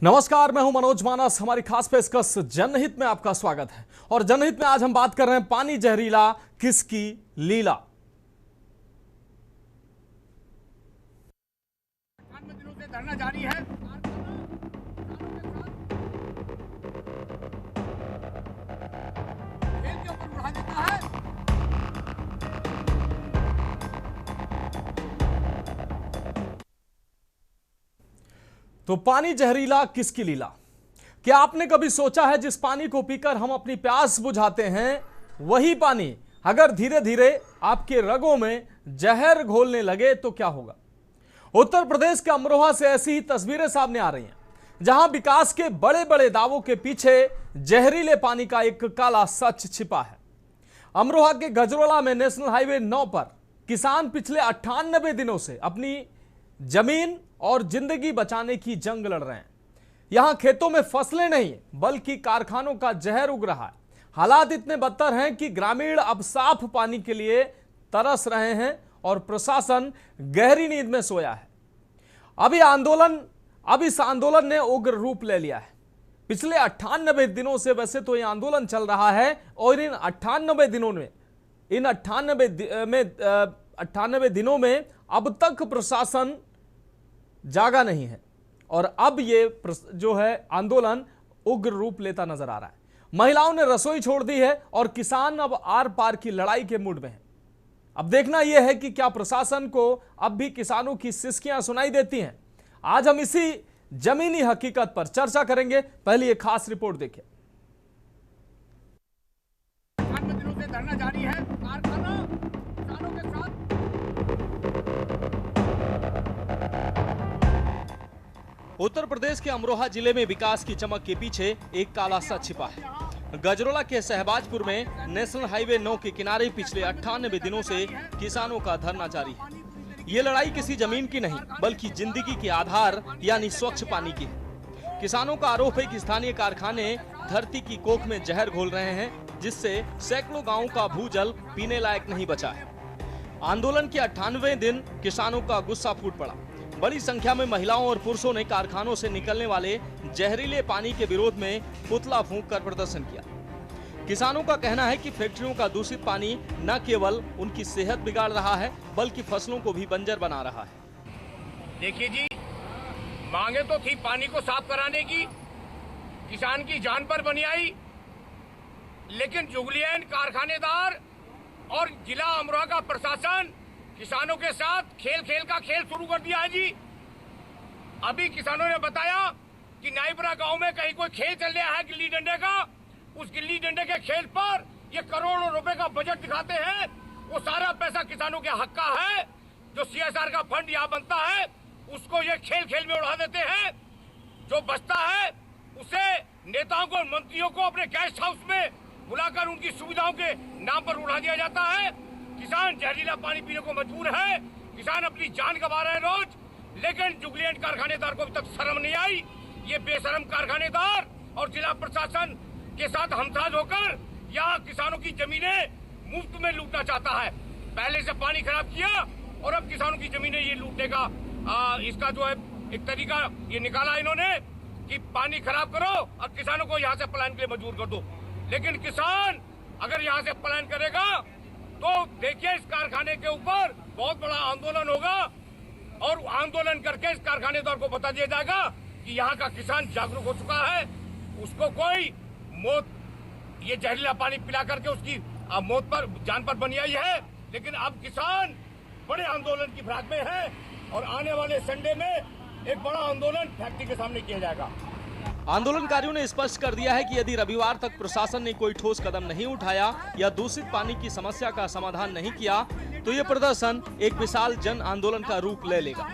नमस्कार, मैं हूं मनोज मानस। हमारी खास पेशकश जनहित में आपका स्वागत है। और जनहित में आज हम बात कर रहे हैं पानी जहरीला किसकी लीला। दिनों से धरना जारी है। खेल के ऊपर उड़ा देता है। तो पानी जहरीला किसकी लीला। क्या आपने कभी सोचा है जिस पानी को पीकर हम अपनी प्यास बुझाते हैं वही पानी अगर धीरे धीरे आपके रगों में जहर घोलने लगे तो क्या होगा। उत्तर प्रदेश के अमरोहा से ऐसी ही तस्वीरें सामने आ रही हैं, जहां विकास के बड़े बड़े दावों के पीछे जहरीले पानी का एक काला सच छिपा है। अमरोहा के गजरोला में नेशनल हाईवे 9 पर किसान पिछले 98 दिनों से अपनी जमीन और जिंदगी बचाने की जंग लड़ रहे हैं। यहां खेतों में फसलें नहीं बल्कि कारखानों का जहर उग रहा है। हालात इतने बदतर हैं कि ग्रामीण अब साफ पानी के लिए तरस रहे हैं और प्रशासन गहरी नींद में सोया है। अब इस आंदोलन ने उग्र रूप ले लिया है। पिछले 98 दिनों से वैसे तो यह आंदोलन चल रहा है और इन 98 दिनों में अब तक प्रशासन जागा नहीं है और अब ये जो है आंदोलन उग्र रूप लेता नजर आ रहा है। महिलाओं ने रसोई छोड़ दी है और किसान अब आर पार की लड़ाई के मूड में है। अब देखना यह है कि क्या प्रशासन को अब भी किसानों की सिसकियां सुनाई देती हैं। आज हम इसी जमीनी हकीकत पर चर्चा करेंगे। पहले एक खास रिपोर्ट देखिए। 98 दिनों से धरना जारी है। कारखाना किसानों के साथ। उत्तर प्रदेश के अमरोहा जिले में विकास की चमक के पीछे एक काला सच छिपा है। गजरोला के शहबाजपुर में नेशनल हाईवे 9 के किनारे पिछले 98 दिनों से किसानों का धरना जारी है। ये लड़ाई किसी जमीन की नहीं बल्कि जिंदगी के आधार यानी स्वच्छ पानी की है। किसानों का आरोप है कि स्थानीय कारखाने धरती की कोख में जहर घोल रहे हैं, जिससे सैकड़ों गाँवों का भूजल पीने लायक नहीं बचा है। आंदोलन के 98वें दिन किसानों का गुस्सा फूट पड़ा। बड़ी संख्या में महिलाओं और पुरुषों ने कारखानों से निकलने वाले जहरीले पानी के विरोध में पुतला फूंक कर प्रदर्शन किया। किसानों का कहना है कि फैक्ट्रियों का दूषित पानी न केवल उनकी सेहत बिगाड़ रहा है बल्कि फसलों को भी बंजर बना रहा है। देखिए जी, मांगे तो थी पानी को साफ कराने की, किसान की जान पर बनी आई, लेकिन जुगलियन कारखानेदार और जिला अमरोहा का प्रशासन किसानों के साथ खेल का खेल शुरू कर दिया है जी। अभी किसानों ने बताया कि नाईपुरा गांव में कहीं कोई खेल चल रहा है गिल्ली डंडे का। उस गिल्ली डंडे के खेल पर ये करोड़ों रुपए का बजट दिखाते हैं। वो सारा पैसा किसानों के हक का है। जो CSR का फंड यहाँ बनता है उसको ये खेल में उड़ा देते हैं। जो बचता है उसे नेताओं को, मंत्रियों को अपने गेस्ट हाउस में बुलाकर उनकी सुविधाओं के नाम पर उड़ा दिया जाता है। किसान जहरीला पानी पीने को मजबूर है। किसान अपनी जान गंवा रहे हैं रोज, लेकिन जुगलियन कारखानेदार को अभी तक शर्म नहीं आई। ये बेशरम कारखानेदार और जिला प्रशासन के साथ हमसाज होकर यहाँ किसानों की जमीनें मुफ्त में लूटना चाहता है। पहले से पानी खराब किया और अब किसानों की जमीनें ये लूटने का इसका जो है एक तरीका ये निकाला इन्होंने कि पानी खराब करो और किसानों को यहाँ से पलायन के लिए मजबूर कर दो। लेकिन किसान अगर यहाँ से पलायन करेगा तो देखिए इस कारखाने के ऊपर बहुत बड़ा आंदोलन होगा और आंदोलन करके इस कारखानेदार को बता दिया जाएगा कि यहाँ का किसान जागरूक हो चुका है। उसको कोई मौत, ये जहरीला पानी पिला करके उसकी मौत पर, जान पर बनी आई है। लेकिन अब किसान बड़े आंदोलन की फिराक में है और आने वाले संडे में एक बड़ा आंदोलन फैक्ट्री के सामने किया जाएगा। आंदोलनकारियों ने स्पष्ट कर दिया है कि यदि रविवार तक प्रशासन ने कोई ठोस कदम नहीं उठाया या दूषित पानी की समस्या का समाधान नहीं किया तो ये प्रदर्शन एक विशाल जन आंदोलन का रूप ले लेगा।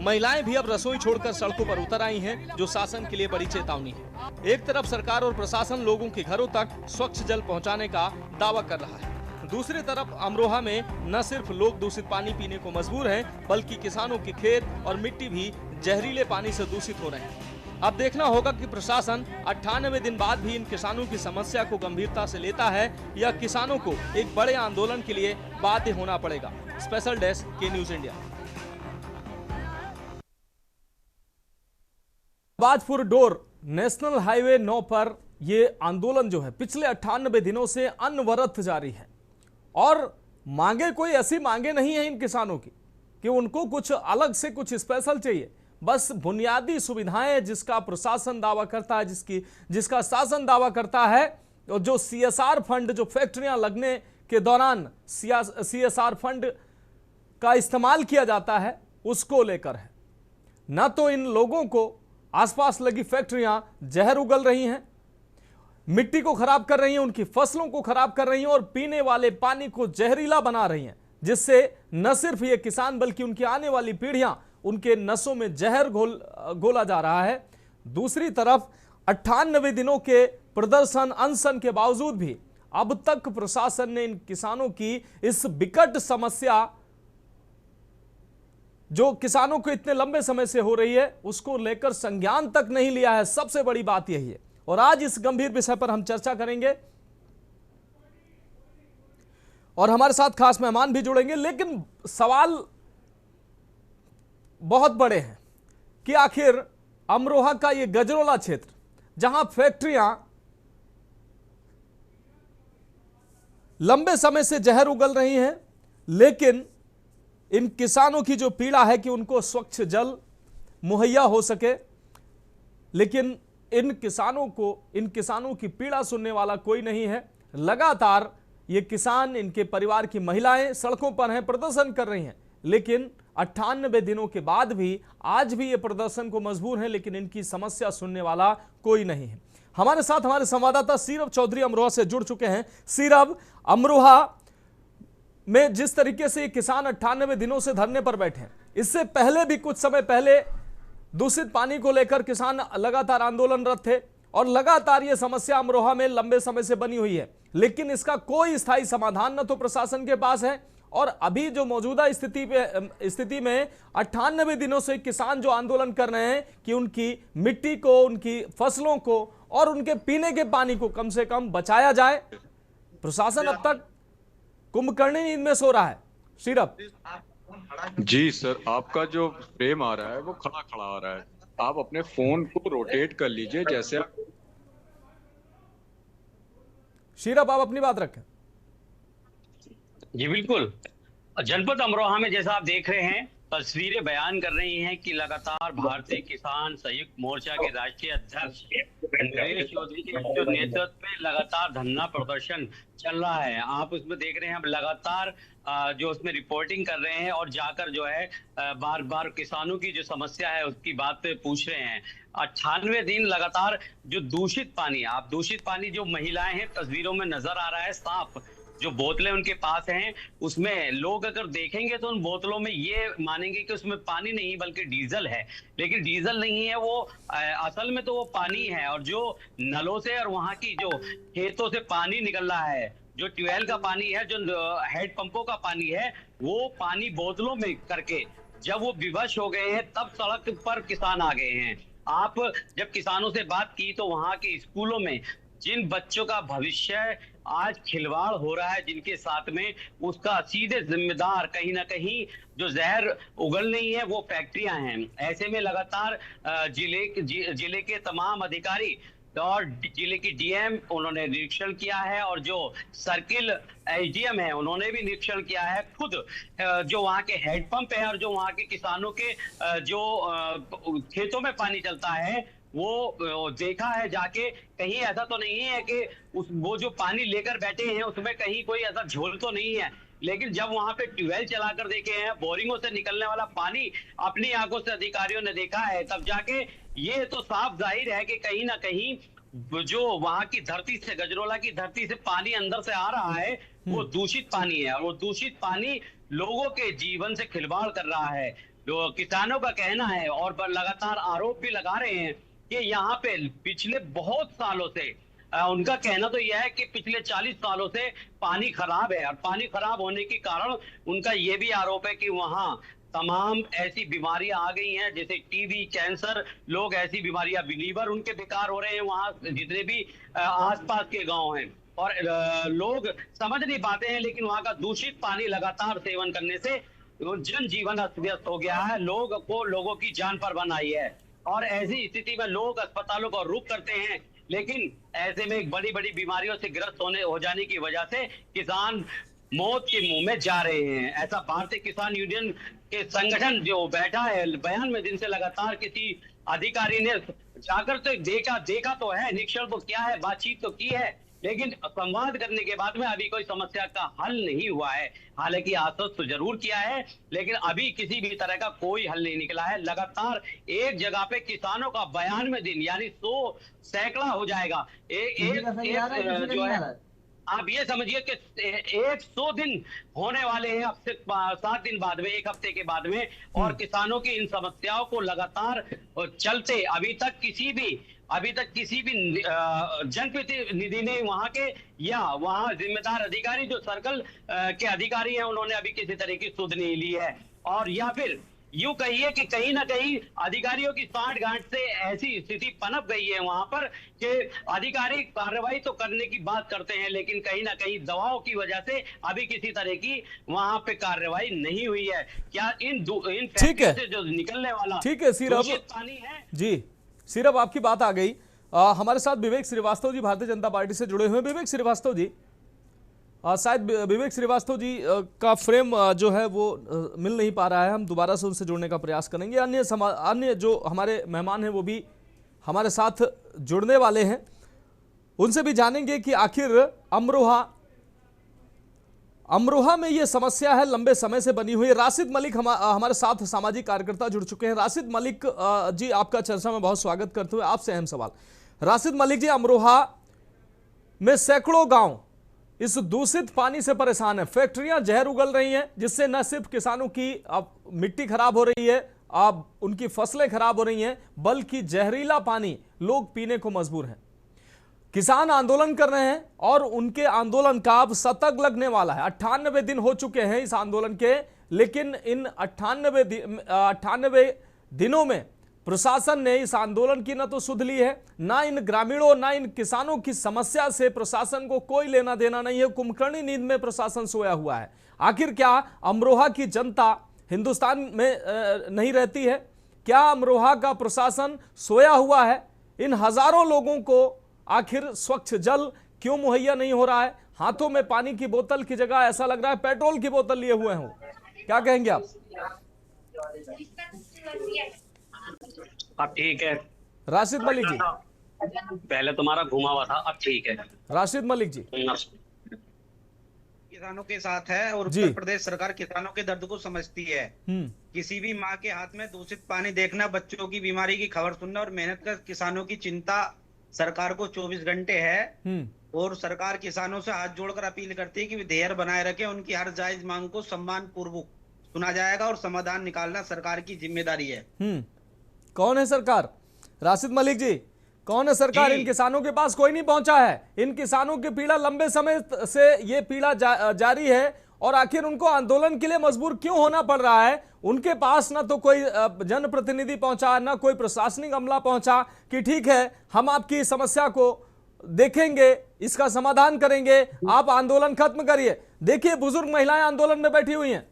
महिलाएं भी अब रसोई छोड़कर सड़कों पर उतर आई हैं, जो शासन के लिए बड़ी चेतावनी है। एक तरफ सरकार और प्रशासन लोगों के घरों तक स्वच्छ जल पहुंचाने का दावा कर रहा है, दूसरी तरफ अमरोहा में न सिर्फ लोग दूषित पानी पीने को मजबूर हैं बल्कि किसानों के खेत और मिट्टी भी जहरीले पानी से दूषित हो रहे हैं। अब देखना होगा कि प्रशासन 98 दिन बाद भी इन किसानों की समस्या को गंभीरता से लेता है या किसानों को एक बड़े आंदोलन के लिए बाध्य होना पड़ेगा। स्पेशल डेस्क के news India. Bajpur door national highway 9 पर यह आंदोलन जो है पिछले 98 दिनों से अनवरत जारी है और मांगे कोई ऐसी मांगे नहीं है इन किसानों की कि उनको कुछ अलग से कुछ स्पेशल चाहिए। बस बुनियादी सुविधाएं जिसका प्रशासन दावा करता है, जिसका शासन दावा करता है, और जो सीएसआर फंड, जो फैक्ट्रियां लगने के दौरान सीएसआर फंड का इस्तेमाल किया जाता है, उसको लेकर है। न तो इन लोगों को आसपास लगी फैक्ट्रियां जहर उगल रही हैं, मिट्टी को खराब कर रही हैं, उनकी फसलों को खराब कर रही हैं और पीने वाले पानी को जहरीला बना रही हैं, जिससे न सिर्फ ये किसान बल्कि उनकी आने वाली पीढ़ियां, उनके नसों में जहर घोला जा रहा है। दूसरी तरफ 98 दिनों के प्रदर्शन अनशन के बावजूद भी अब तक प्रशासन ने इन किसानों की इस विकट समस्या जो किसानों को इतने लंबे समय से हो रही है उसको लेकर संज्ञान तक नहीं लिया है। सबसे बड़ी बात यही है और आज इस गंभीर विषय पर हम चर्चा करेंगे और हमारे साथ खास मेहमान भी जुड़ेंगे। लेकिन सवाल बहुत बड़े हैं कि आखिर अमरोहा का यह गजरोला क्षेत्र जहां फैक्ट्रियां लंबे समय से जहर उगल रही हैं, लेकिन इन किसानों की जो पीड़ा है कि उनको स्वच्छ जल मुहैया हो सके, लेकिन इन किसानों की पीड़ा सुनने वाला कोई नहीं है। लगातार ये किसान, इनके परिवार की महिलाएं सड़कों पर हैं, प्रदर्शन कर रही हैं, लेकिन 98 दिनों के बाद भी आज भी ये प्रदर्शन को मजबूर हैं, लेकिन इनकी समस्या सुनने वाला कोई नहीं है। हमारे साथ हमारे संवाददाता सीरब चौधरी अमरोहा से जुड़ चुके हैं। सीरब, अमरोहा में जिस तरीके से ये किसान 98 दिनों से धरने पर बैठे हैं, इससे पहले भी कुछ समय पहले दूषित पानी को लेकर किसान लगातार आंदोलनरत थे और लगातार ये समस्या अमरोहा में लंबे समय से बनी हुई है, लेकिन इसका कोई स्थायी समाधान न तो प्रशासन के पास है और अभी जो मौजूदा स्थिति में 98 दिनों से किसान जो आंदोलन कर रहे हैं कि उनकी मिट्टी को, उनकी फसलों को और उनके पीने के पानी को कम से कम बचाया जाए। प्रशासन अब तक कुंभकर्णी नींद में सो रहा है। सीरब जी सर, आपका जो फ्रेम आ रहा है वो खड़ा खड़ा आ रहा है। आप अपने फोन को रोटेट कर लीजिए जैसे सीरब, आप अपनी बात रखें। जी बिल्कुल। जनपद अमरोहा में जैसा आप देख रहे हैं, तस्वीरें बयान कर रही हैं कि लगातार भारतीय किसान संयुक्त मोर्चा के राष्ट्रीय अध्यक्ष नरेश चौधरी के जो नेतृत्व में लगातार धरना प्रदर्शन चल रहा है। आप उसमें देख रहे हैं, हम लगातार जो उसमें रिपोर्टिंग कर रहे हैं और जाकर जो है बार बार किसानों की जो समस्या है उसकी बात पे पूछ रहे हैं। 98 दिन लगातार जो दूषित पानी जो महिलाएं हैं, तस्वीरों में नजर आ रहा है साफ, जो बोतलें उनके पास हैं उसमें लोग अगर देखेंगे तो उन बोतलों में ये मानेंगे कि उसमें पानी नहीं बल्कि डीजल है, लेकिन डीजल नहीं है वो, असल में तो वो पानी है। और जो नलों से और वहां की जो खेतों से पानी निकल रहा है, जो ट्यूबवेल का पानी है, जो हेड पंपों का पानी है, वो पानी बोतलों में करके जब वो विवश हो गए हैं तब सड़क पर किसान आ गए हैं। आप जब किसानों से बात की तो वहां के स्कूलों में जिन बच्चों का भविष्य आज खिलवाड़ हो रहा है जिनके साथ में, उसका सीधे जिम्मेदार कहीं ना कहीं जो जहर उगल रही है वो फैक्ट्रियां हैं। ऐसे में लगातार जिले के तमाम अधिकारी और जिले की डीएम उन्होंने निरीक्षण किया है और जो सर्किल एसडीएम है उन्होंने भी निरीक्षण किया है। खुद जो वहाँ के हेड पंप है और जो वहाँ के किसानों के जो खेतों में पानी चलता है वो देखा है जाके। कहीं ऐसा तो नहीं है कि वो जो पानी लेकर बैठे हैं उसमें कहीं कोई ऐसा झोल तो नहीं है, लेकिन जब वहां पे ट्यूबवेल चलाकर देखे हैं, बोरिंगों से निकलने वाला पानी अपनी आंखों से अधिकारियों ने देखा है, तब जाके ये तो साफ जाहिर है कि कहीं ना कहीं जो वहां की धरती से, गजरोला की धरती से पानी अंदर से आ रहा है वो दूषित पानी है और वो दूषित पानी लोगों के जीवन से खिलवाड़ कर रहा है। जो किसानों का कहना है और लगातार आरोप भी लगा रहे हैं कि यहाँ पे पिछले बहुत सालों से उनका कहना तो यह है कि पिछले 40 सालों से पानी खराब है और पानी खराब होने के कारण उनका यह भी आरोप है कि वहां तमाम ऐसी बीमारियां आ गई हैं जैसे टीबी, कैंसर, लोग ऐसी बीमारियां, लीवर उनके बेकार हो रहे हैं वहां जितने भी आसपास के गांव हैं और लोग समझ नहीं पाते हैं। लेकिन वहां का दूषित पानी लगातार सेवन करने से जनजीवन अस्त व्यस्त हो गया है, लोगों की जान पर बन आई है। और ऐसी स्थिति में लोग अस्पतालों का रुख करते हैं, लेकिन ऐसे में बड़ी बड़ी बीमारियों से ग्रस्त हो जाने की वजह से किसान मौत के मुंह में जा रहे हैं। ऐसा भारतीय किसान यूनियन के संगठन जो बैठा है 92 दिन से लगातार किसी अधिकारी ने जाकर तो देखा तो है, निरीक्षण तो किया है, बातचीत तो की है, लेकिन संवाद करने के बाद में अभी कोई समस्या का हल नहीं हुआ है। हालांकि आश्वस्त तो जरूर किया है, लेकिन अभी किसी भी तरह का कोई हल नहीं निकला है। लगातार एक जगह पे किसानों का 92 दिन यानी 100 सैकड़ा हो जाएगा। जो है आप ये समझिए कि 100 दिन होने वाले हैं अब से 7 दिन बाद में, एक हफ्ते के बाद में, और किसानों की इन समस्याओं को लगातार चलते अभी तक किसी भी जनप्रतिनिधि ने वहां के या वहां जिम्मेदार अधिकारी जो सर्कल के अधिकारी हैं उन्होंने अभी किसी तरह की सुध नहीं ली है। और या फिर यूं कहिए कि कहीं ना कहीं अधिकारियों की सांठ-गांठ से ऐसी स्थिति पनप गई है वहां पर कि अधिकारी कार्रवाई तो करने की बात करते हैं, लेकिन कहीं ना कहीं दबाव की वजह से अभी किसी तरह की वहां पे कार्रवाई नहीं हुई है। क्या इन फैक्ट्री से जो निकलने वाला ठीक है दूषित पानी है जी, सिर्फ आपकी बात आ गई। हमारे साथ विवेक श्रीवास्तव जी भारतीय जनता पार्टी से जुड़े हुए हैं। विवेक श्रीवास्तव जी, शायद विवेक श्रीवास्तव जी का फ्रेम जो है वो मिल नहीं पा रहा है, हम दोबारा से उनसे जुड़ने का प्रयास करेंगे। अन्य जो हमारे मेहमान हैं वो भी हमारे साथ जुड़ने वाले हैं, उनसे भी जानेंगे कि आखिर अमरोहा में ये समस्या है लंबे समय से बनी हुई है। राशिद मलिक हमारे साथ सामाजिक कार्यकर्ता जुड़ चुके हैं। राशिद मलिक जी, आपका चर्चा में बहुत स्वागत करते हुए आपसे अहम सवाल। राशिद मलिक जी, अमरोहा में सैकड़ों गांव इस दूषित पानी से परेशान है। फैक्ट्रियां जहर उगल रही हैं, जिससे न सिर्फ किसानों की अब मिट्टी खराब हो रही है, अब उनकी फसलें खराब हो रही हैं, बल्कि जहरीला पानी लोग पीने को मजबूर हैं। किसान आंदोलन कर रहे हैं और उनके आंदोलन का अब शतक लगने वाला है। 98 दिन हो चुके हैं इस आंदोलन के, लेकिन इन 98 दिनों में प्रशासन ने इस आंदोलन की न तो सुध ली है, ना इन ग्रामीणों ना इन किसानों की समस्या से प्रशासन को कोई लेना देना नहीं है। कुंभकर्णी नींद में प्रशासन सोया हुआ है। आखिर क्या अमरोहा की जनता हिंदुस्तान में नहीं रहती है? क्या अमरोहा का प्रशासन सोया हुआ है? इन हजारों लोगों को आखिर स्वच्छ जल क्यों मुहैया नहीं हो रहा है? हाथों में पानी की बोतल की जगह ऐसा लग रहा है पेट्रोल की बोतल लिए हुए हों। क्या कहेंगे आप? अब ठीक है राशिद मलिक जी, पहले तुम्हारा घुमा हुआ था, अब ठीक है। राशिद मलिक जी, किसानों के साथ है और उत्तर प्रदेश सरकार किसानों के दर्द को समझती है। किसी भी माँ के हाथ में दूषित पानी देखना, बच्चों की बीमारी की खबर सुनना और मेहनत कर किसानों की चिंता सरकार को 24 घंटे है। और सरकार किसानों से हाथ जोड़कर अपील करती है कि वे धैर्य बनाए रखें, उनकी हर जायज मांग को सम्मान पूर्वक सुना जाएगा और समाधान निकालना सरकार की जिम्मेदारी है। कौन है सरकार? राशिद मलिक जी, कौन है सरकार? इन किसानों के पास कोई नहीं पहुंचा है। इन किसानों की पीड़ा लंबे समय से ये पीड़ा जारी है और आखिर उनको आंदोलन के लिए मजबूर क्यों होना पड़ रहा है? उनके पास ना तो कोई जनप्रतिनिधि पहुंचा, ना कोई प्रशासनिक अमला पहुंचा कि ठीक है हम आपकी समस्या को देखेंगे, इसका समाधान करेंगे, आप आंदोलन खत्म करिए। देखिए बुजुर्ग महिलाएं आंदोलन में बैठी हुई हैं।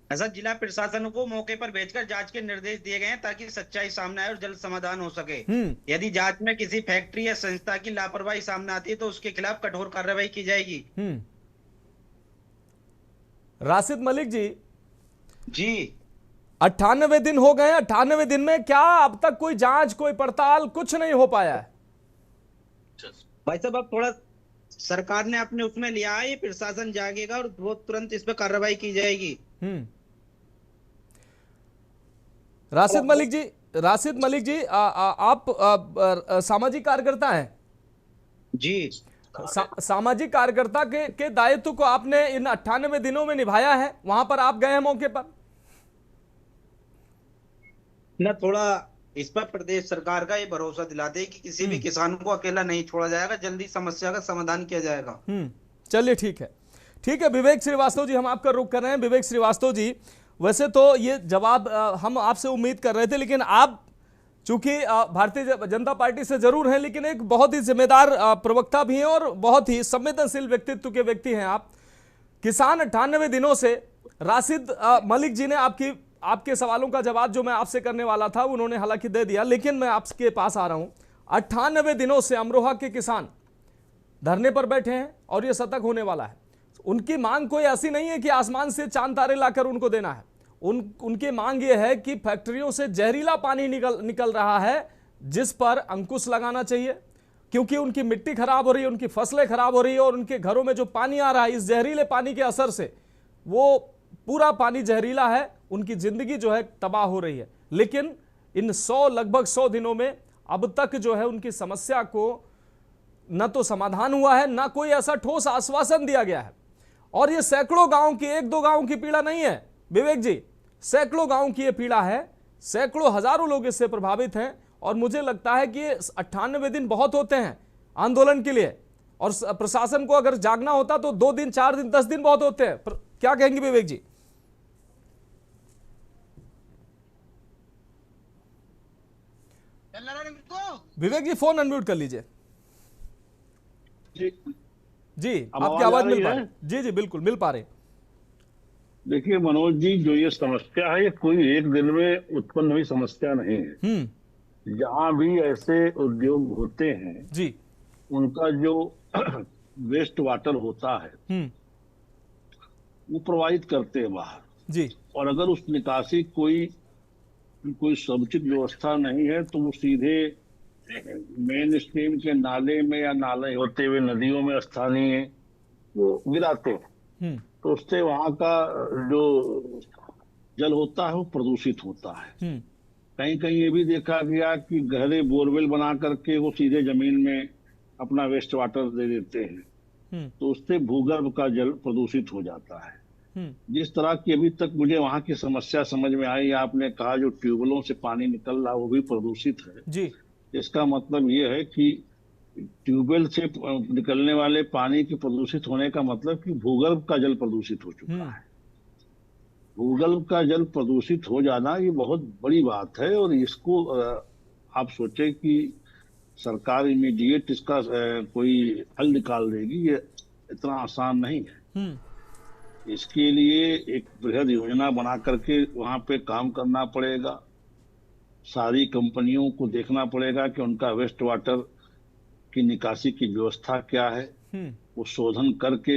ऐसा जिला प्रशासन को मौके पर भेजकर जांच के निर्देश दिए गए हैं ताकि सच्चाई सामने आए और जल्द समाधान हो सके। यदि जांच में किसी फैक्ट्री या संस्था की लापरवाही सामने आती है तो उसके खिलाफ कठोर कार्रवाई की जाएगी। राशिद मलिक जी, 98 दिन हो गए। 98 दिन में क्या अब तक कोई जांच, कोई पड़ताल, कुछ नहीं हो पाया है? भाई साहब, अब थोड़ा सरकार ने अपने उसमें लिया है, प्रशासन जागेगा और वो तुरंत इस पर कार्रवाई की जाएगी। राशिद मलिक जी, आप सामाजिक कार्यकर्ता हैं जी। सामाजिक कार्यकर्ता के दायित्व को आपने इन 98 दिनों में निभाया है? वहां पर आप गए हैं मौके पर? ना थोड़ा इस पर प्रदेश सरकार का ये भरोसा दिलाते हैं कि किसी भी किसान को अकेला नहीं छोड़ा जाएगा, जल्दी समस्या का समाधान किया जाएगा। चलिए ठीक है। विवेक श्रीवास्तव जी, हम आपका रुख कर रहे हैं। विवेक श्रीवास्तव जी, वैसे तो ये जवाब हम आपसे उम्मीद कर रहे थे, लेकिन आप चूंकि भारतीय जनता पार्टी से जरूर हैं, लेकिन एक बहुत ही जिम्मेदार प्रवक्ता भी हैं और बहुत ही संवेदनशील व्यक्तित्व के व्यक्ति हैं आप। किसान 98 दिनों से, राशिद मलिक जी ने आपके सवालों का जवाब जो मैं आपसे करने वाला था उन्होंने हालांकि दे दिया, लेकिन मैं आपके पास आ रहा हूं। 98 दिनों से अमरोहा के किसान धरने पर बैठे हैं और ये सतर्क होने वाला है। उनकी मांग कोई ऐसी नहीं है कि आसमान से चांद तारे लाकर उनको देना है। उनकी मांग ये है कि फैक्ट्रियों से जहरीला पानी निकल रहा है, जिस पर अंकुश लगाना चाहिए, क्योंकि उनकी मिट्टी खराब हो रही है, उनकी फसलें खराब हो रही है और उनके घरों में जो पानी आ रहा है इस जहरीले पानी के असर से, वो पूरा पानी जहरीला है, उनकी जिंदगी जो है तबाह हो रही है। लेकिन इन लगभग 100 दिनों में अब तक जो है उनकी समस्या को न तो समाधान हुआ है, ना कोई ऐसा ठोस आश्वासन दिया गया है। और ये सैकड़ों गांव की, 1-2 गांव की पीड़ा नहीं है विवेक जी, सैकड़ों गांव की ये पीड़ा है, सैकड़ों हजारों लोग इससे प्रभावित हैं। और मुझे लगता है कि 98 दिन बहुत होते हैं आंदोलन के लिए, और प्रशासन को अगर जागना होता तो 2 दिन, 4 दिन, 10 दिन बहुत होते हैं। क्या कहेंगे विवेक जी? विवेक जी फोन अनम्यूट कर लीजिए। जी आपकी आवाज मिल पा रही है? जी जी बिल्कुल मिल पा रही। देखिए मनोज जी, जो ये समस्या है ये कोई एक दिन में उत्पन्न हुई समस्या नहीं है। जहां भी ऐसे उद्योग होते हैं जी, उनका जो वेस्ट वाटर होता है वो प्रवाहित करते हैं बाहर जी, और अगर उस निकासी कोई समुचित व्यवस्था नहीं है तो वो सीधे मेन स्ट्रीम के नाले में या नाले होते हुए नदियों में स्थानीय वो गिराते हैं, तो उससे वहां का जो जल होता है वो प्रदूषित होता है। कहीं कहीं ये भी देखा गया कि गहरे बोरवेल बना करके वो सीधे जमीन में अपना वेस्ट वाटर दे देते हैं, तो उससे भूगर्भ का जल प्रदूषित हो जाता है। जिस तरह की अभी तक मुझे वहां की समस्या समझ में आई, आपने कहा जो ट्यूबवेलों से पानी निकल रहा वो भी प्रदूषित है जी। इसका मतलब ये है कि ट्यूबवेल से निकलने वाले पानी के प्रदूषित होने का मतलब कि भूगर्भ का जल प्रदूषित हो चुका है। भूगर्भ का जल प्रदूषित हो जाना ये बहुत बड़ी बात है, और इसको आप सोचे कि सरकार इमीडिएट इसका कोई हल निकाल देगी, ये इतना आसान नहीं है। इसके लिए एक बृहद योजना बना करके वहां पे काम करना पड़ेगा। सारी कंपनियों को देखना पड़ेगा कि उनका वेस्ट वाटर की निकासी की व्यवस्था क्या है, वो शोधन करके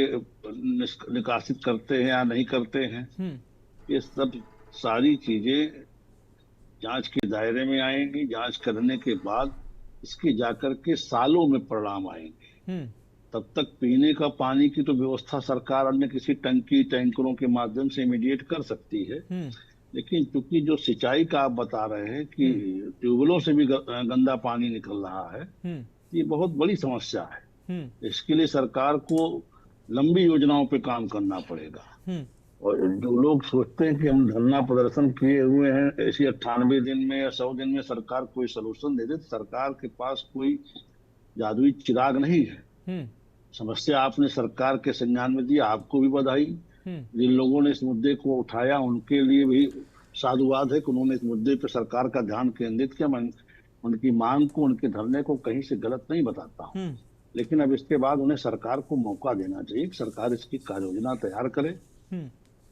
निकासित करते हैं या नहीं करते हैं। ये सब सारी चीजें जांच के दायरे में आएंगी। जांच करने के बाद इसके जाकर के सालों में परिणाम आएंगे। तब तक पीने का पानी की तो व्यवस्था सरकार अन्य किसी टैंकरों के माध्यम से इमीडिएट कर सकती है, लेकिन चूंकि जो सिंचाई का आप बता रहे हैं कि ट्यूबवेलों से भी गंदा पानी निकल रहा है, ये बहुत बड़ी समस्या है। इसके लिए सरकार को लंबी योजनाओं पे काम करना पड़ेगा। और जो लोग सोचते हैं कि हम धरना प्रदर्शन किए हुए हैं, ऐसी 98 दिन में या 100 दिन में सरकार कोई सलूशन दे दे, तो सरकार के पास कोई जादुई चिराग नहीं है। समस्या आपने सरकार के संज्ञान में दी, आपको भी बधाई। जिन लोगों ने इस मुद्दे को उठाया उनके लिए भी साधुवाद है कि उन्होंने इस मुद्दे पर सरकार का ध्यान केंद्रित किया। मैं उनकी मांग को, उनके धरने को कहीं से गलत नहीं बताता हूँ, लेकिन अब इसके बाद उन्हें सरकार को मौका देना चाहिए कि सरकार इसकी कार्य योजना तैयार करे।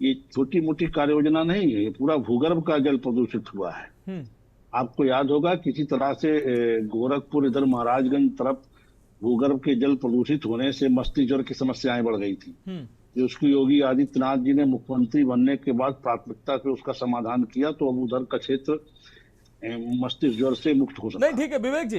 ये छोटी मोटी कार्य योजना नहीं है, ये पूरा भूगर्भ का जल प्रदूषित हुआ है। आपको याद होगा किसी तरह से गोरखपुर इधर महाराजगंज तरफ भूगर्भ के जल प्रदूषित होने से मस्तिष्क ज्वर की समस्याएं बढ़ गई थी। जो उसकी योगी आदित्यनाथ जी ने मुख्यमंत्री बनने के बाद प्राथमिकता से उसका समाधान किया, तो अब उधर का क्षेत्र मस्तिष्क ज्वर से मुक्त हो सकता है। नहीं ठीक है विवेक जी,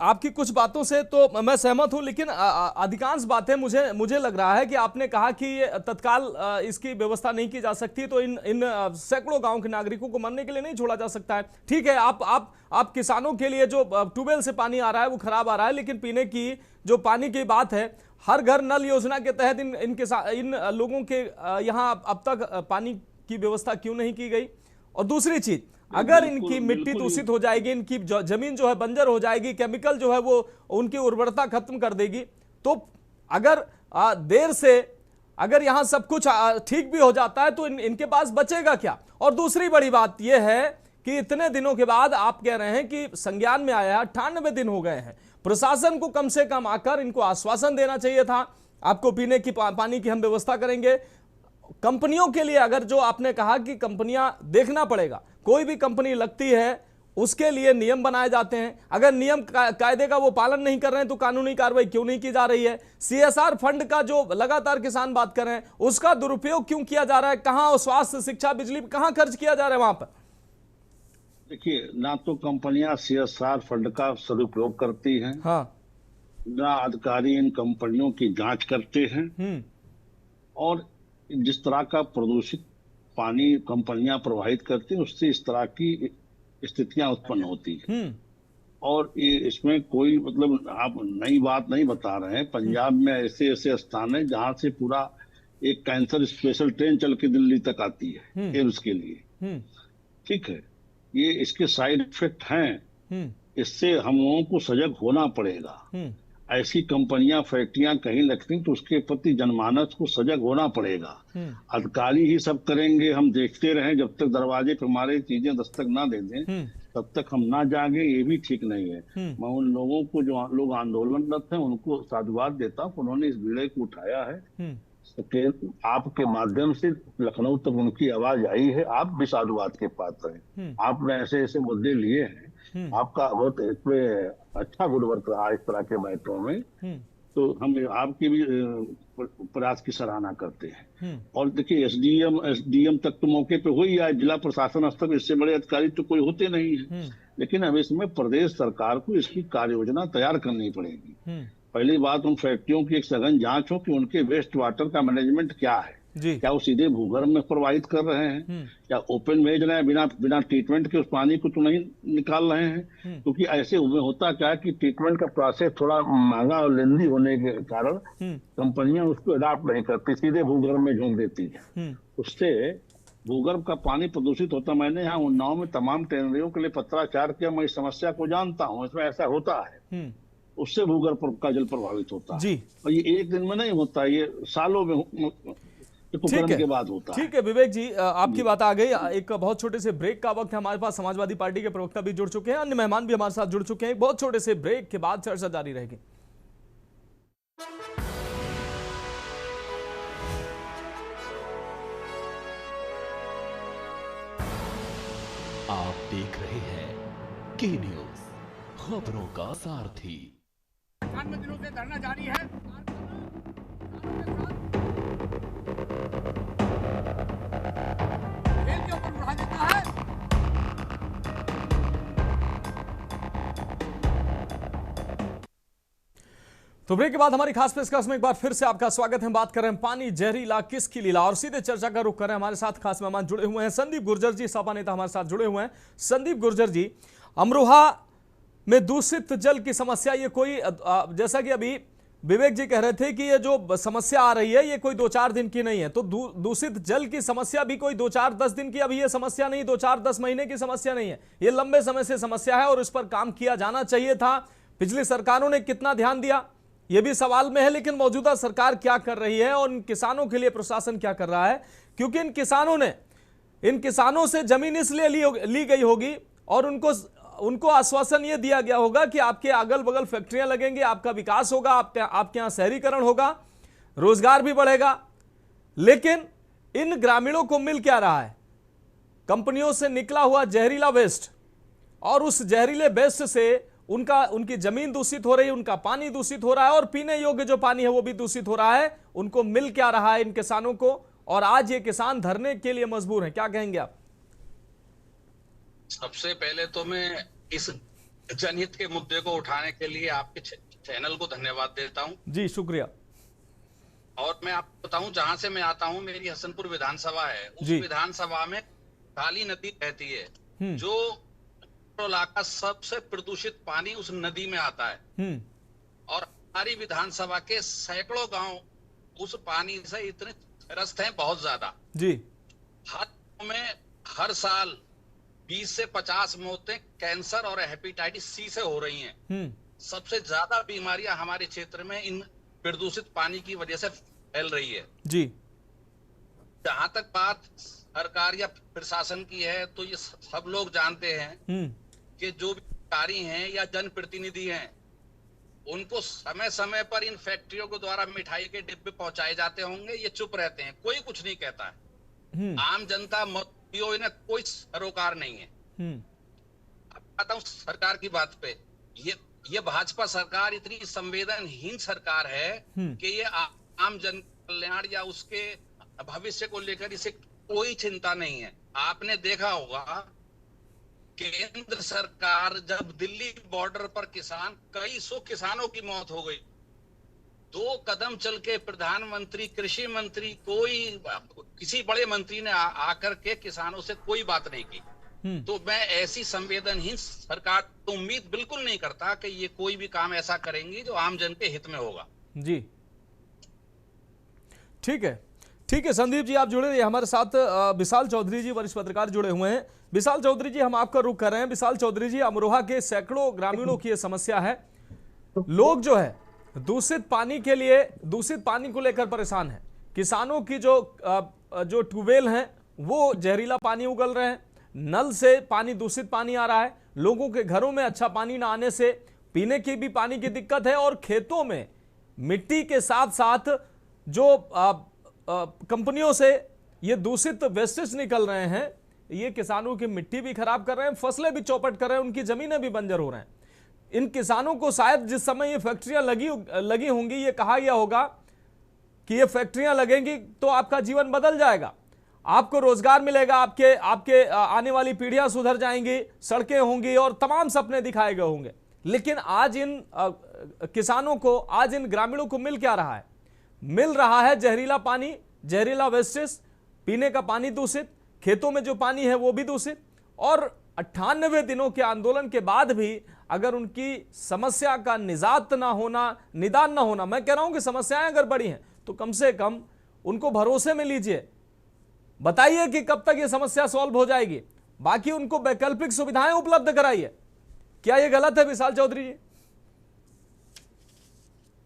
आपकी कुछ बातों से तो मैं सहमत हूं, लेकिन अधिकांश बातें मुझे लग रहा है कि आपने कहा कि तत्काल इसकी व्यवस्था नहीं की जा सकती, तो इन सैकड़ों गांव के नागरिकों को मरने के लिए नहीं छोड़ा जा सकता है। ठीक है, आप किसानों के लिए जो ट्यूबवेल से पानी आ रहा है वो खराब आ रहा है, लेकिन पीने की जो पानी की बात है, हर घर नल योजना के तहत इन लोगों के यहाँ अब तक पानी की व्यवस्था क्यों नहीं की गई? और दूसरी चीज, अगर इनकी मिट्टी दूषित हो जाएगी, इनकी जमीन जो है बंजर हो जाएगी, केमिकल जो है वो उनकी उर्वरता खत्म कर देगी, तो अगर देर से अगर यहां सब कुछ ठीक भी हो जाता है तो इनके पास बचेगा क्या? और दूसरी बड़ी बात यह है कि इतने दिनों के बाद आप कह रहे हैं कि संज्ञान में आया, 98 दिन हो गए हैं, प्रशासन को कम से कम आकर इनको आश्वासन देना चाहिए था, आपको पीने की पानी की हम व्यवस्था करेंगे। कंपनियों के लिए अगर जो आपने कहा कि कंपनियां देखना पड़ेगा, कोई भी कंपनी लगती है उसके लिए नियम बनाए जाते हैं, अगर नियम कायदे का वो पालन नहीं कर रहे हैं तो कानूनी कार्रवाई क्यों नहीं की जा रही है? सीएसआर फंड का जो लगातार किसान बात कर रहे हैं उसका दुरुपयोग क्यों किया जा रहा है? कहां स्वास्थ्य, शिक्षा, बिजली कहां खर्च किया जा रहा है वहां पर? देखिए, ना तो कंपनियां सीएसआर फंड का सदुपयोग करती हैं, हाँ, ना अधिकारी इन कंपनियों की जांच करते हैं, और जिस तरह का प्रदूषित पानी कंपनियां प्रवाहित करती हैं उससे इस तरह की स्थितियां उत्पन्न होती हैं। और ये इसमें कोई मतलब आप नई बात नहीं बता रहे हैं। पंजाब में ऐसे ऐसे स्थान है जहां से पूरा एक कैंसर स्पेशल ट्रेन चल के दिल्ली तक आती है एम्स के लिए। ठीक है, ये इसके साइड इफेक्ट हैं, इससे हम लोगों को सजग होना पड़ेगा। ऐसी कंपनियां, फैक्ट्रियां कहीं लगती तो उसके प्रति जनमानस को सजग होना पड़ेगा। अधिकारी ही सब करेंगे, हम देखते रहें जब तक दरवाजे पर हमारे चीजें दस्तक ना दे दें तब तक हम ना जागे, ये भी ठीक नहीं है। मैं उन लोगों को, जो लोग आंदोलनरत हैं, उनको साधुवाद देता हूँ, उन्होंने इस बीड़े को उठाया है। आपके माध्यम से लखनऊ तक उनकी आवाज आई है, आप भी साधुवाद के पात्र हैं। आपने ऐसे ऐसे मुद्दे लिए हैं, आपका बहुत इसमें अच्छा गुड वर्क रहा इस तरह के बैठकों में, तो हम आपके भी प्रयास की सराहना करते हैं। और देखिए, एसडीएम तक तो मौके पे हो ही आए, जिला प्रशासन स्तर पर इससे बड़े अधिकारी तो कोई होते नहीं है। लेकिन अब इसमें प्रदेश सरकार को इसकी कार्य योजना तैयार करनी पड़ेगी। पहली बात, उन फैक्ट्रियों की एक सघन जांच हो कि उनके वेस्ट वाटर का मैनेजमेंट क्या है। क्या वो सीधे भूगर्भ में प्रवाहित कर रहे हैं, या ओपन भेज रहे हैं, बिना ट्रीटमेंट के उस पानी को तो नहीं निकाल रहे हैं? क्योंकि ऐसे में होता क्या है कि ट्रीटमेंट का प्रोसेस थोड़ा महंगा और लेंदी होने के कारण कंपनियां उसको अडॉप्ट नहीं करती, सीधे भूगर्भ में झोंक देती है। उससे भूगर्भ का पानी प्रदूषित होता। मैंने यहाँ उन्नाव में तमाम टैनरियों के लिए पत्राचार किया, मैं इस समस्या को जानता हूँ, इसमें ऐसा होता है। उससे भूगर्भ का जल प्रभावित होता है, और ये एक दिन में नहीं होता, ये सालों में के बाद होता है। ठीक है विवेक जी, आपकी बात आ गई। एक बहुत छोटे से ब्रेक का वक्त है हमारे पास। समाजवादी पार्टी के प्रवक्ता भी जुड़ चुके हैं, अन्य मेहमान भी हमारे साथ जुड़ चुके हैं। एक बहुत छोटे से ब्रेक के बाद चर्चा जारी रहेगी। आप देख रहे हैं के न्यूज, खबरों का सारथी। 98 दिनों से धरना जारी है। खेल के ऊपर उड़ा देता है। तो ब्रेक के बाद हमारी खास पेशकश में एक बार फिर से आपका स्वागत है। बात कर रहे हैं पानी जहरीला किसकी लीला, और सीधे चर्चा का रुख कर रहे हैं। हमारे साथ खास मेहमान जुड़े हुए हैं। संदीप गुर्जर जी, सपा नेता, हमारे साथ जुड़े हुए हैं। संदीप गुर्जर जी, अमरोहा में दूषित जल की समस्या, ये कोई, जैसा कि अभी विवेक जी कह रहे थे कि ये जो समस्या आ रही है ये कोई 2-4 दिन की नहीं है, तो दूषित जल की समस्या भी कोई 2-4-10 दिन की अभी ये समस्या नहीं, 2-4-10 महीने की समस्या नहीं है, ये लंबे समय से समस्या है और इस पर काम किया जाना चाहिए था। पिछली सरकारों ने कितना ध्यान दिया ये भी सवाल में है, लेकिन मौजूदा सरकार क्या कर रही है और इन किसानों के लिए प्रशासन क्या कर रहा है? क्योंकि इन किसानों से जमीन इसलिए ली गई होगी और उनको आश्वासन ये दिया गया होगा कि आपके अगल बगल फैक्ट्रियां लगेंगी, आपका विकास होगा, आपके यहां शहरीकरण होगा, रोजगार भी बढ़ेगा। लेकिन इन ग्रामीणों को मिल क्या रहा है? कंपनियों से निकला हुआ जहरीला वेस्ट, और उस जहरीले वेस्ट से उनकी जमीन दूषित हो रही है, उनका पानी दूषित हो रहा है, और पीने योग्य जो पानी है वो भी दूषित हो रहा है। उनको मिल क्या रहा है इन किसानों को? और आज ये किसान धरने के लिए मजबूर हैं, क्या कहेंगे आप? सबसे पहले तो मैं इस जनहित के मुद्दे को उठाने के लिए आपके चैनल को धन्यवाद देता हूं। जी शुक्रिया। और मैं आपको बताऊं, जहां से मैं आता हूं, मेरी हसनपुर विधानसभा है। उस विधानसभा में काली नदी बहती है, जो इलाका सबसे प्रदूषित पानी उस नदी में आता है। और हमारी विधानसभा के सैकड़ों गांव उस पानी से इतने त्रस्त हैं, बहुत ज्यादा जी। हर साल 20 से 50 मौतें कैंसर और हेपेटाइटिस सी से हो रही हैं। सबसे ज्यादा बीमारियां हमारे क्षेत्र में इन प्रदूषित पानी की वजह से फैल रही है जी। जहां तक बात सरकार या प्रशासन की है, तो ये सब लोग जानते हैं कि जो भी अधिकारी हैं या जनप्रतिनिधि हैं, उनको समय समय पर इन फैक्ट्रियों के द्वारा मिठाई के डिब्बे पहुंचाए जाते होंगे, ये चुप रहते हैं, कोई कुछ नहीं कहता है। आम जनता मत पियो, इन्हें कोई सरोकार नहीं है। अब आता हूं सरकार की बात पे। ये भाजपा सरकार इतनी संवेदनहीन सरकार है कि ये आम जन कल्याण या उसके भविष्य को लेकर इसे कोई चिंता नहीं है। आपने देखा होगा केंद्र सरकार जब दिल्ली बॉर्डर पर कई सौ किसानों की मौत हो गई, 2 कदम चल के प्रधानमंत्री, कृषि मंत्री, किसी बड़े मंत्री ने आकर के किसानों से कोई बात नहीं की। तो मैं ऐसी संवेदनहीन सरकार तो उम्मीद बिल्कुल नहीं करता कि ये कोई भी काम ऐसा करेंगी जो आम जन के हित में होगा। जी ठीक है संदीप जी, आप जुड़े रहिए हमारे साथ। विशाल चौधरी जी वरिष्ठ पत्रकार जुड़े हुए हैं। विशाल चौधरी जी, हम आपका रुख कर रहे हैं। विशाल चौधरी जी, अमरोहा के सैकड़ों ग्रामीणों की यह समस्या है। लोग जो है दूषित पानी को लेकर परेशान है। किसानों की जो ट्यूबवेल हैं वो जहरीला पानी उगल रहे हैं, नल से पानी दूषित पानी आ रहा है, लोगों के घरों में अच्छा पानी ना आने से पीने की भी पानी की दिक्कत है, और खेतों में मिट्टी के साथ साथ जो कंपनियों से ये दूषित वेस्टेज निकल रहे हैं, ये किसानों की मिट्टी भी खराब कर रहे हैं, फसलें भी चौपट कर रहे हैं, उनकी जमीनें भी बंजर हो रहे हैं। इन किसानों को शायद जिस समय ये फैक्ट्रियां लगी होंगी, ये कहा गया होगा कि ये फैक्ट्रियां लगेंगी तो आपका जीवन बदल जाएगा, आपको रोजगार मिलेगा, आपके आने वाली पीढ़ियां सुधर जाएंगी, सड़कें होंगी और तमाम सपने दिखाए गए होंगे। लेकिन आज इन किसानों को, आज इन ग्रामीणों को मिल क्या रहा है? मिल रहा है जहरीला पानी, जहरीला वेस्टेज, पीने का पानी दूषित, खेतों में जो पानी है वो भी दूषित। और 98 दिनों के आंदोलन के बाद भी अगर उनकी समस्या का निदान ना होना, मैं कह रहा हूं कि समस्याएं अगर बड़ी हैं तो कम से कम उनको भरोसे में लीजिए, बताइए कि कब तक ये समस्या सॉल्व हो जाएगी, बाकी उनको वैकल्पिक सुविधाएं उपलब्ध कराइए। क्या ये गलत है विशाल चौधरी जी?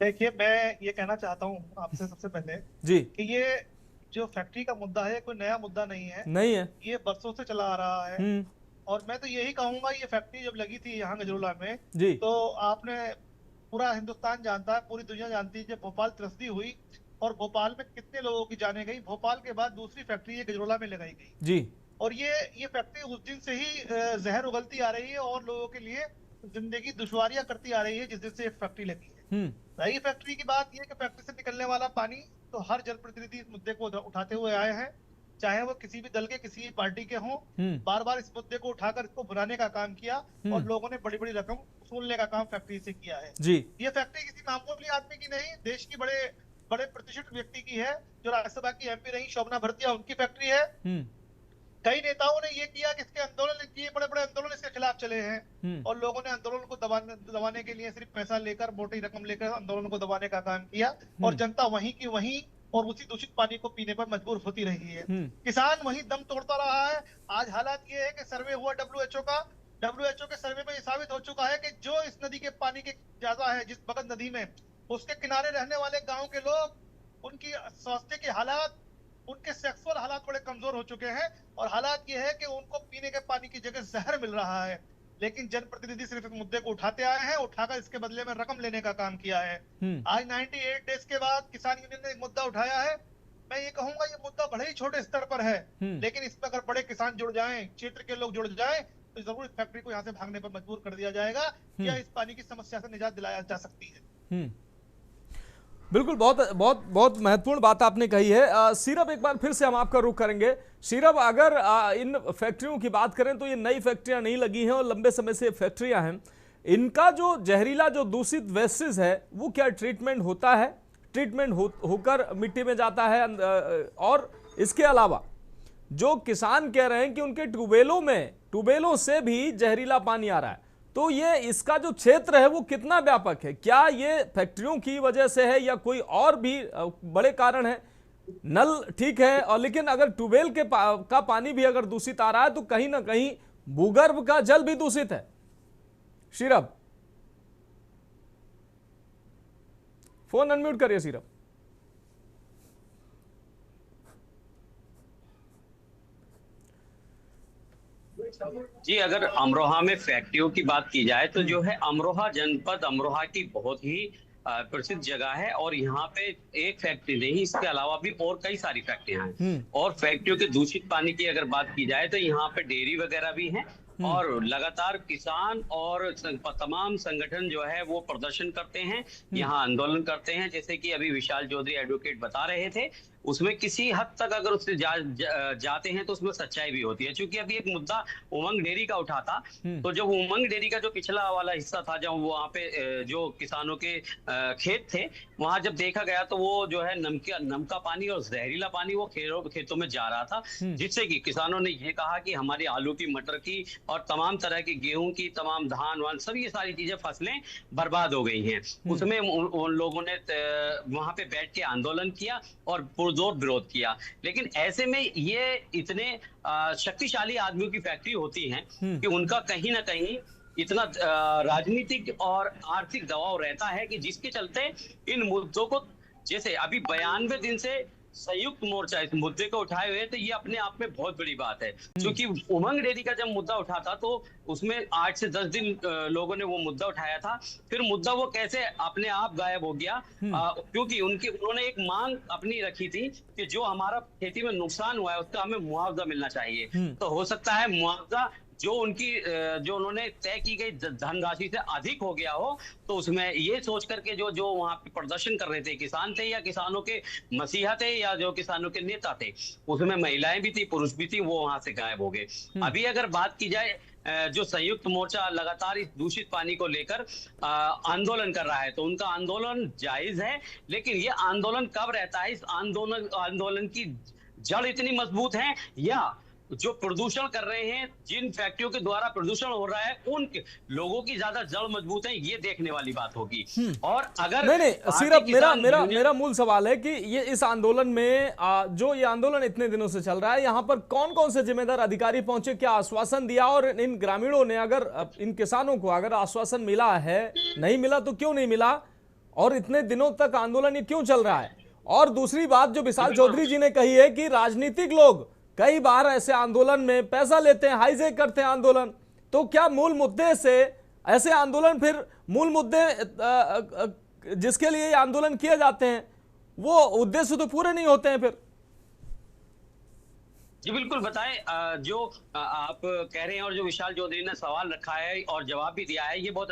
देखिए, मैं ये कहना चाहता हूँ आपसे सबसे पहले जी कि ये जो फैक्ट्री का मुद्दा है कोई नया मुद्दा नहीं है, ये बरसों से चला आ रहा है। और मैं तो यही कहूंगा, ये फैक्ट्री जब लगी थी यहाँ गजरोला में, तो आपने, पूरा हिंदुस्तान जानता है, पूरी दुनिया जानती है, जब भोपाल त्रसदी हुई और भोपाल में कितने लोगों की जाने गई। भोपाल के बाद दूसरी फैक्ट्री ये गजरोला में लगाई गई जी। और ये फैक्ट्री उस दिन से ही जहर उगलती आ रही है और लोगों के लिए जिंदगी दुश्वारियां करती आ रही है जिस दिन से फैक्ट्री लगी है। रही फैक्ट्री की बात, ये कि फैक्ट्री से निकलने वाला पानी, तो हर जनप्रतिनिधि इस मुद्दे को उठाते हुए आए हैं, चाहे वो किसी भी दल के, किसी भी पार्टी के हों। बार बार इस मुद्दे को उठाकर इसको भुनाने का काम किया और लोगों ने बड़ी बड़ी रकम वसूलने का काम फैक्ट्री से किया है जी। ये फैक्ट्री किसी मामूली आदमी की नहीं, देश की बड़े प्रतिष्ठित व्यक्ति की है, जो राज्यसभा की MP रही शोभना भरतिया, उनकी फैक्ट्री है। कई नेताओं ने ये किया कि इसके आंदोलन किए, बड़े बड़े आंदोलन इसके खिलाफ चले हैं और लोगों ने आंदोलन को दबाने के लिए सिर्फ पैसा लेकर, मोटी रकम लेकर आंदोलन को दबाने का काम किया और जनता वहीं की वहीं और उसी दूषित पानी को पीने पर मजबूर होती रही है। किसान वहीं दम तोड़ता रहा है। आज हालात ये है कि सर्वे हुआ WHO के सर्वे में ये साबित हो चुका है कि जो इस नदी के पानी के ज्यादा है, जिस भगत नदी में, उसके किनारे रहने वाले गाँव के लोग, उनकी स्वास्थ्य के हालात, उनके सेक्सुअल हालात बड़े कमजोर हो चुके हैं और हालात ये है कि उनको पीने के पानी की जगह जहर मिल रहा है। लेकिन जनप्रतिनिधि सिर्फ इस मुद्दे को उठाते आए हैं, उठाकर इसके बदले में रकम लेने का काम किया है। आज 98 डेज के बाद किसान यूनियन ने एक मुद्दा उठाया है। मैं ये कहूंगा, ये मुद्दा बड़े ही छोटे स्तर पर है, लेकिन इस पर अगर बड़े किसान जुड़ जाएं, क्षेत्र के लोग जुड़ जाएं, तो जरूर इस फैक्ट्री को यहाँ से भागने पर मजबूर कर दिया जाएगा या इस पानी की समस्या से निजात दिलाया जा सकती है। बिल्कुल, बहुत महत्वपूर्ण बात आपने कही है। सीरब, एक बार फिर से हम आपका रुख करेंगे। सीरब, अगर इन फैक्ट्रियों की बात करें तो ये नई फैक्ट्रियां नहीं लगी हैं और लंबे समय से फैक्ट्रियां हैं। इनका जो जहरीला, जो दूषित वेस्टेज है, वो क्या ट्रीटमेंट होता है? ट्रीटमेंट होकर मिट्टी में जाता है? और इसके अलावा जो किसान कह रहे हैं कि उनके ट्यूबवेलों से भी जहरीला पानी आ रहा है, तो ये इसका जो क्षेत्र है वो कितना व्यापक है? क्या ये फैक्ट्रियों की वजह से है या कोई और भी बड़े कारण है? नल ठीक है, और लेकिन अगर ट्यूबवेल का पानी भी अगर दूषित आ रहा है तो कहीं ना कहीं भूगर्भ का जल भी दूषित है। सीरब, फोन अनम्यूट करिए सीरब। जी, अगर अमरोहा में फैक्ट्रियों की बात की जाए तो जो है अमरोहा जनपद अमरोहा की बहुत ही प्रसिद्ध जगह है और यहाँ पे एक फैक्ट्री नहीं, इसके अलावा भी और कई सारी फैक्ट्रियां हैं। और फैक्ट्रियों के दूषित पानी की अगर बात की जाए तो यहाँ पे डेयरी वगैरह भी हैं और लगातार किसान और तमाम संगठन जो है वो प्रदर्शन करते हैं, यहाँ आंदोलन करते हैं। जैसे कि अभी विशाल चौधरी एडवोकेट बता रहे थे, उसमें किसी हद तक अगर उससे जाते हैं तो उसमें सच्चाई भी होती है। क्योंकि अभी एक मुद्दा उमंग डेयरी का उठा था, तो जब उमंग डेयरी का जो पिछला वाला हिस्सा था, जब वहाँ पे जो किसानों के खेत थे, वहां जब देखा गया तो वो जो है नमका पानी और जहरीला पानी वो खेतों में जा रहा था, जिससे कि किसानों ने ये कहा कि हमारी आलू की, मटर की और तमाम तरह की गेहूं की, तमाम धान वान सब ये सारी चीजें फसलें बर्बाद हो गई हैं। उसमें उन लोगों ने वहां पे बैठ के आंदोलन किया और पुरजोर विरोध किया। लेकिन ऐसे में ये इतने शक्तिशाली आदमियों की फैक्ट्री होती है कि उनका कहीं ना कहीं इतना राजनीतिक और आर्थिक दबाव रहता है कि जिसके चलते इन मुद्दों को, जैसे अभी 92 दिन से संयुक्त मोर्चा इस मुद्दे को उठाए हुए, तो ये अपने आप में बहुत बड़ी बात है। क्योंकि उमंग डेयरी का जब मुद्दा उठा था तो उसमें 8 से 10 दिन लोगों ने वो मुद्दा उठाया था, फिर मुद्दा वो कैसे अपने आप गायब हो गया, क्योंकि उन्होंने एक मांग अपनी रखी थी कि जो हमारा खेती में नुकसान हुआ है उसका हमें मुआवजा मिलना चाहिए। तो हो सकता है मुआवजा जो उन्होंने तय की गई धनराशि से अधिक हो गया हो, तो उसमें ये सोच करके जो वहां पे प्रदर्शन कर रहे थे, किसान थे या किसानों के मसीहा थे या जो किसानों के नेता थे, उसमें महिलाएं भी थी, पुरुष भी थी, वो वहां से गायब हो गए। अभी अगर बात की जाए जो संयुक्त मोर्चा लगातार इस दूषित पानी को लेकर आंदोलन कर रहा है, तो उनका आंदोलन जायज है, लेकिन ये आंदोलन कब रहता है, इस आंदोलन की जड़ इतनी मजबूत है या जो प्रदूषण कर रहे हैं, जिन फैक्ट्रियों के द्वारा प्रदूषण हो रहा है, उन लोगों की ज्यादा जड़ मजबूत है, ये देखने वाली बात होगी। और अगर नहीं सिर्फ मेरा मूल सवाल है कि ये इस आंदोलन में जो ये आंदोलन इतने दिनों से चल रहा है, यहाँ पर कौन कौन से जिम्मेदार अधिकारी पहुंचे, क्या आश्वासन दिया, और इन ग्रामीणों ने अगर इन किसानों को अगर आश्वासन मिला है, नहीं मिला तो क्यों नहीं मिला, और इतने दिनों तक आंदोलन ये क्यों चल रहा है? और दूसरी बात जो विशाल चौधरी जी ने कही है कि राजनीतिक लोग कई बार ऐसे आंदोलन में पैसा लेते हैं, हाईजैक करते हैं आंदोलन, तो क्या मूल मुद्दे से ऐसे आंदोलन, फिर मूल मुद्दे जिसके लिए आंदोलन किए जाते हैं वो उद्देश्य तो पूरे नहीं होते हैं फिर? जी बिल्कुल, बताएं जो आप कह रहे हैं और जो विशाल चौधरी ने सवाल रखा है और जवाब भी दिया है, ये बहुत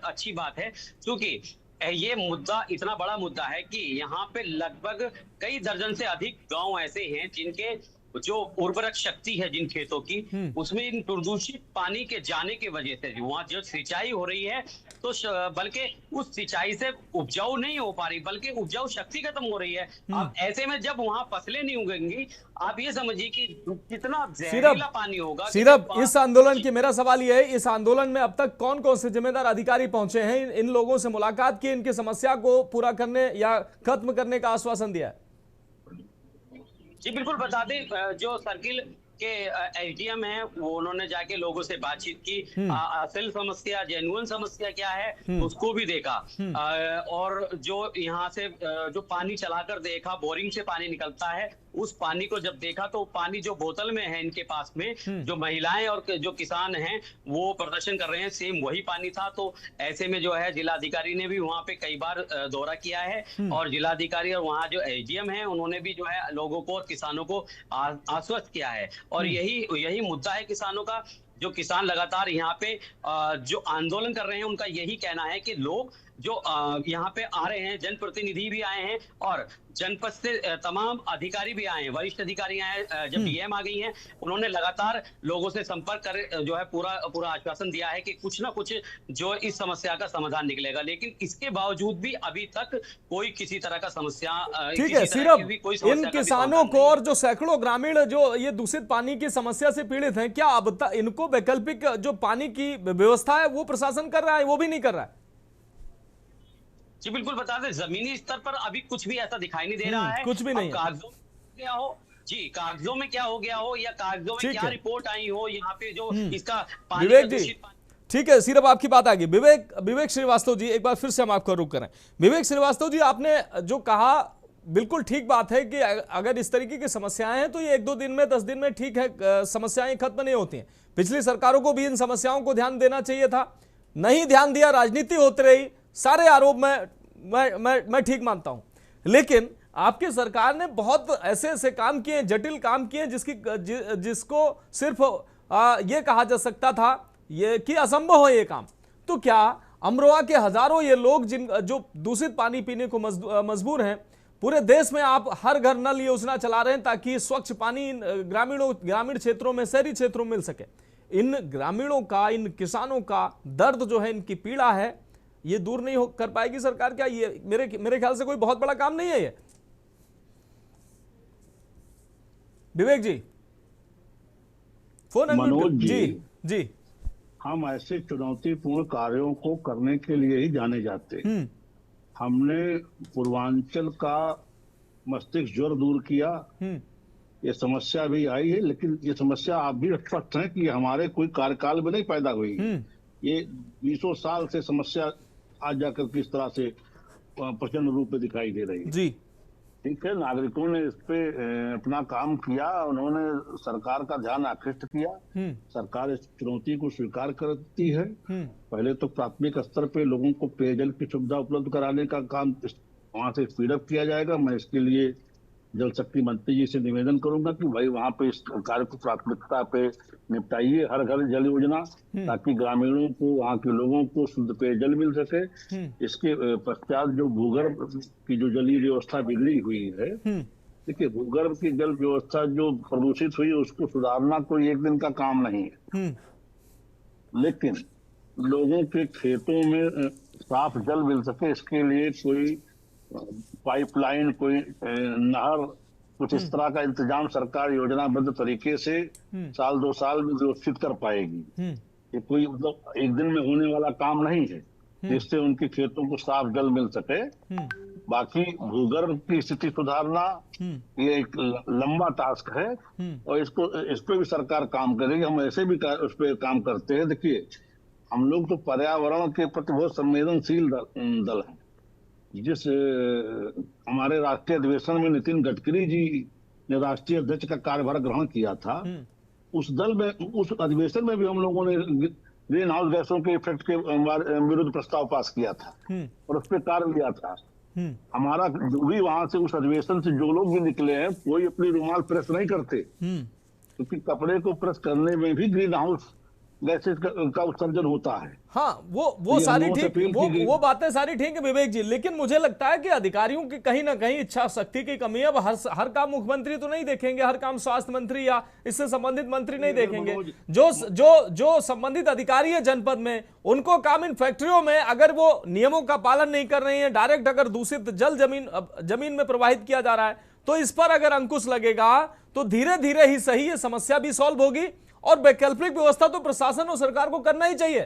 अच्छी बात है। क्योंकि ये मुद्दा इतना बड़ा मुद्दा है कि यहाँ पे लगभग कई दर्जन से अधिक गांव ऐसे हैं जिनके जो उर्वरक शक्ति है जिन खेतों की, उसमें इन प्रदूषित पानी के जाने की वजह से वहां जो सिंचाई हो रही है, तो बल्कि उस सिंचाई से उपजाऊ नहीं हो पा रही, बल्कि उपजाऊ शक्ति खत्म हो रही है। अब ऐसे में जब वहां फसलें नहीं उगेंगी, आप ये समझिए कि कितना जहरीला पानी होगा। सिर्फ इस आंदोलन की मेरा सवाल यह है, इस आंदोलन में अब तक कौन कौन से जिम्मेदार अधिकारी पहुंचे हैं, इन लोगों से मुलाकात की, इनकी समस्या को पूरा करने या खत्म करने का आश्वासन दिया है? जी बिल्कुल, बता दें जो सर्किल के एसडीएम हैं, वो उन्होंने जाके लोगों से बातचीत की, असल समस्या, जेन्युइन समस्या क्या है उसको भी देखा, और जो यहाँ से जो पानी चलाकर देखा, बोरिंग से पानी निकलता है, उस पानी को जब देखा तो पानी जो बोतल में है इनके पास में, जो महिलाएं और जो किसान हैं वो प्रदर्शन कर रहे हैं, सेम वही पानी था। तो ऐसे में जो है जिलाधिकारी ने भी वहां पे कई बार दौरा किया है, और जिलाधिकारी और वहां जो एसडीएम हैं उन्होंने भी जो है लोगों को और किसानों को आश्वस्त किया है। और यही मुद्दा है किसानों का। जो किसान लगातार यहाँ पे जो आंदोलन कर रहे हैं, उनका यही कहना है कि लोग जो यहाँ पे आ रहे हैं, जनप्रतिनिधि भी आए हैं और जनपद से तमाम अधिकारी भी आए हैं, वरिष्ठ अधिकारी आए, जब डीएम आ गई हैं, उन्होंने लगातार लोगों से संपर्क कर जो है पूरा आश्वासन दिया है कि कुछ ना कुछ जो इस समस्या का समाधान निकलेगा। लेकिन इसके बावजूद भी अभी तक कोई किसी तरह का समस्या, ठीक है, सिर्फ इन किसानों को और जो सैकड़ों ग्रामीण जो ये दूषित पानी की समस्या से पीड़ित हैं, क्या अब तक इनको वैकल्पिक जो पानी की व्यवस्था है वो प्रशासन कर रहा है? वो भी नहीं कर रहा है। जी बिल्कुल, बता दें जमीनी स्तर पर अभी कुछ भी ऐसा दिखाई नहीं दे रहा है, कुछ भी नहीं। कागजों में क्या हो, जी कागजों में क्या हो गया हो, या कागजों में क्या रिपोर्ट आई हो, यहाँ पे जो इसका पानी विवेक जी, ठीक है, सिर्फ आपकी बात आ गई। विवेक श्रीवास्तव जी, एक बार फिर से हम आपको रुक करें। विवेक श्रीवास्तव जी, आपने जो कहा बिल्कुल ठीक बात है कि अगर इस तरीके की समस्याएं हैं तो ये 1-2 दिन में 10 दिन में ठीक है, समस्याएं खत्म नहीं होती हैं। पिछली सरकारों को भी इन समस्याओं को ध्यान देना चाहिए था, नहीं ध्यान दिया, राजनीति होती रही, सारे आरोप मैं ठीक मानता हूं। लेकिन आपकी सरकार ने बहुत ऐसे ऐसे काम किए, जटिल काम किए, जिसको सिर्फ ये कहा जा सकता था ये कि असंभव है ये काम। तो क्या अमरोहा के हजारों ये लोग जो दूषित पानी पीने को मजबूर हैं, पूरे देश में आप हर घर नल योजना चला रहे हैं ताकि स्वच्छ पानी ग्रामीण क्षेत्रों में, शहरी क्षेत्रों में मिल सके। इन ग्रामीणों का, इन किसानों का दर्द जो है, इनकी पीड़ा है, ये दूर नहीं कर पाएगी सरकार क्या? ये मेरे ख्याल से कोई बहुत बड़ा काम नहीं है ये। विवेक जी, फोन मनोज जी, हम ऐसे चुनौतीपूर्ण कार्यों को करने के लिए ही जाने जाते हैं। हमने पूर्वांचल का मस्तिष्क ज्वर दूर किया, ये समस्या भी आई है, लेकिन ये समस्या आप भी स्पष्ट है कि हमारे कोई कार्यकाल में नहीं पैदा हुई। ये 20 साल से समस्या आज जाकर किस तरह से प्रचंड रूप में दिखाई दे रही है। जी ठीक है, नागरिकों ने इस पे अपना काम किया, उन्होंने सरकार का ध्यान आकृष्ट किया। सरकार इस चुनौती को स्वीकार करती है। पहले तो प्राथमिक स्तर पे लोगों को पेयजल की सुविधा उपलब्ध कराने का काम वहां से स्पीडअप किया जाएगा। मैं इसके लिए जल शक्ति मंत्री जी से निवेदन करूंगा कि भाई वहां पे इस कार्य को प्राथमिकता पे निपटाइए, हर घर जल योजना, ताकि ग्रामीणों को, वहां के लोगों को शुद्ध पेयजल मिल सके। इसके पश्चात जो भूगर्भ की जो जलीय व्यवस्था बिगड़ी हुई है, देखिए भूगर्भ की जल व्यवस्था जो प्रदूषित हुई उसको सुधारना कोई एक दिन का काम नहीं है, लेकिन लोगों के खेतों में साफ जल मिल सके इसके लिए कोई पाइपलाइन, कोई नहर, कुछ इस तरह का इंतजाम सरकार योजनाबद्ध तरीके से साल 2 साल में व्यवस्थित कर पाएगी। ये कोई मतलब एक दिन में होने वाला काम नहीं है, जिससे उनके खेतों को साफ जल मिल सके। बाकी भूगर्भ की स्थिति सुधारना ये एक लंबा टास्क है और इस पे भी सरकार काम करेगी। हम ऐसे भी उस पर काम करते हैं। देखिए, हम लोग तो पर्यावरण के प्रति बहुत संवेदनशील दल हैं। जिस हमारे राष्ट्रीय अधिवेशन में नितिन गडकरी जी ने राष्ट्रीय अध्यक्ष का कार्यभार ग्रहण किया था, उस अधिवेशन में भी हम लोगों ने ग्रीन हाउस गैसों के इफेक्ट के विरुद्ध प्रस्ताव पास किया था और उस पर कार्य लिया था। हमारा जो भी वहां से उस अधिवेशन से जो लोग भी निकले हैं, कोई अपनी रुमाल प्रेस नहीं करते, क्योंकि कपड़े को प्रेस करने में भी ग्रीन हाउस गैसेस का उत्सर्जन होता है। हाँ, वो सारी ठीक, वो बातें सारी ठीक है विवेक जी, लेकिन मुझे लगता है कि अधिकारियों की कहीं ना कहीं इच्छा शक्ति की कमी है। अब हर काम मुख्यमंत्री तो नहीं देखेंगे, हर काम स्वास्थ्य मंत्री या इससे संबंधित मंत्री नहीं देखेंगे। जो संबंधित अधिकारी है जनपद में, उनको काम इन फैक्ट्रियों में अगर वो नियमों का पालन नहीं कर रही है, डायरेक्ट अगर दूषित जल जमीन में प्रवाहित किया जा रहा है, तो इस पर अगर अंकुश लगेगा तो धीरे धीरे ही सही ये समस्या भी सॉल्व होगी। और वैकल्पिक व्यवस्था तो प्रशासन और सरकार को करना ही चाहिए।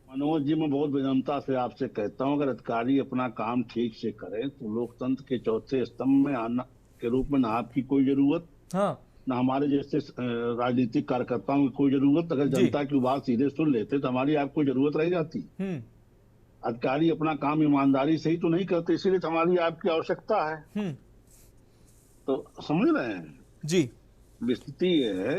मनोज जी, मैं बहुत विनम्रता से आपसे कहता हूं, अगर अधिकारी अपना काम ठीक से करें तो लोकतंत्र के चौथे स्तंभ में आना के रूप में ना आपकी कोई जरूरत, ना हमारे जैसे राजनीतिक कार्यकर्ताओं की कोई जरूरत। अगर जनता की बात सीधे सुन लेते तो हमारी आपको जरूरत रह जाती। अधिकारी अपना काम ईमानदारी से ही तो नहीं करते, इसीलिए तो हमारी आपकी आवश्यकता है। तो समझ रहे हैं जी, स्थिति ये है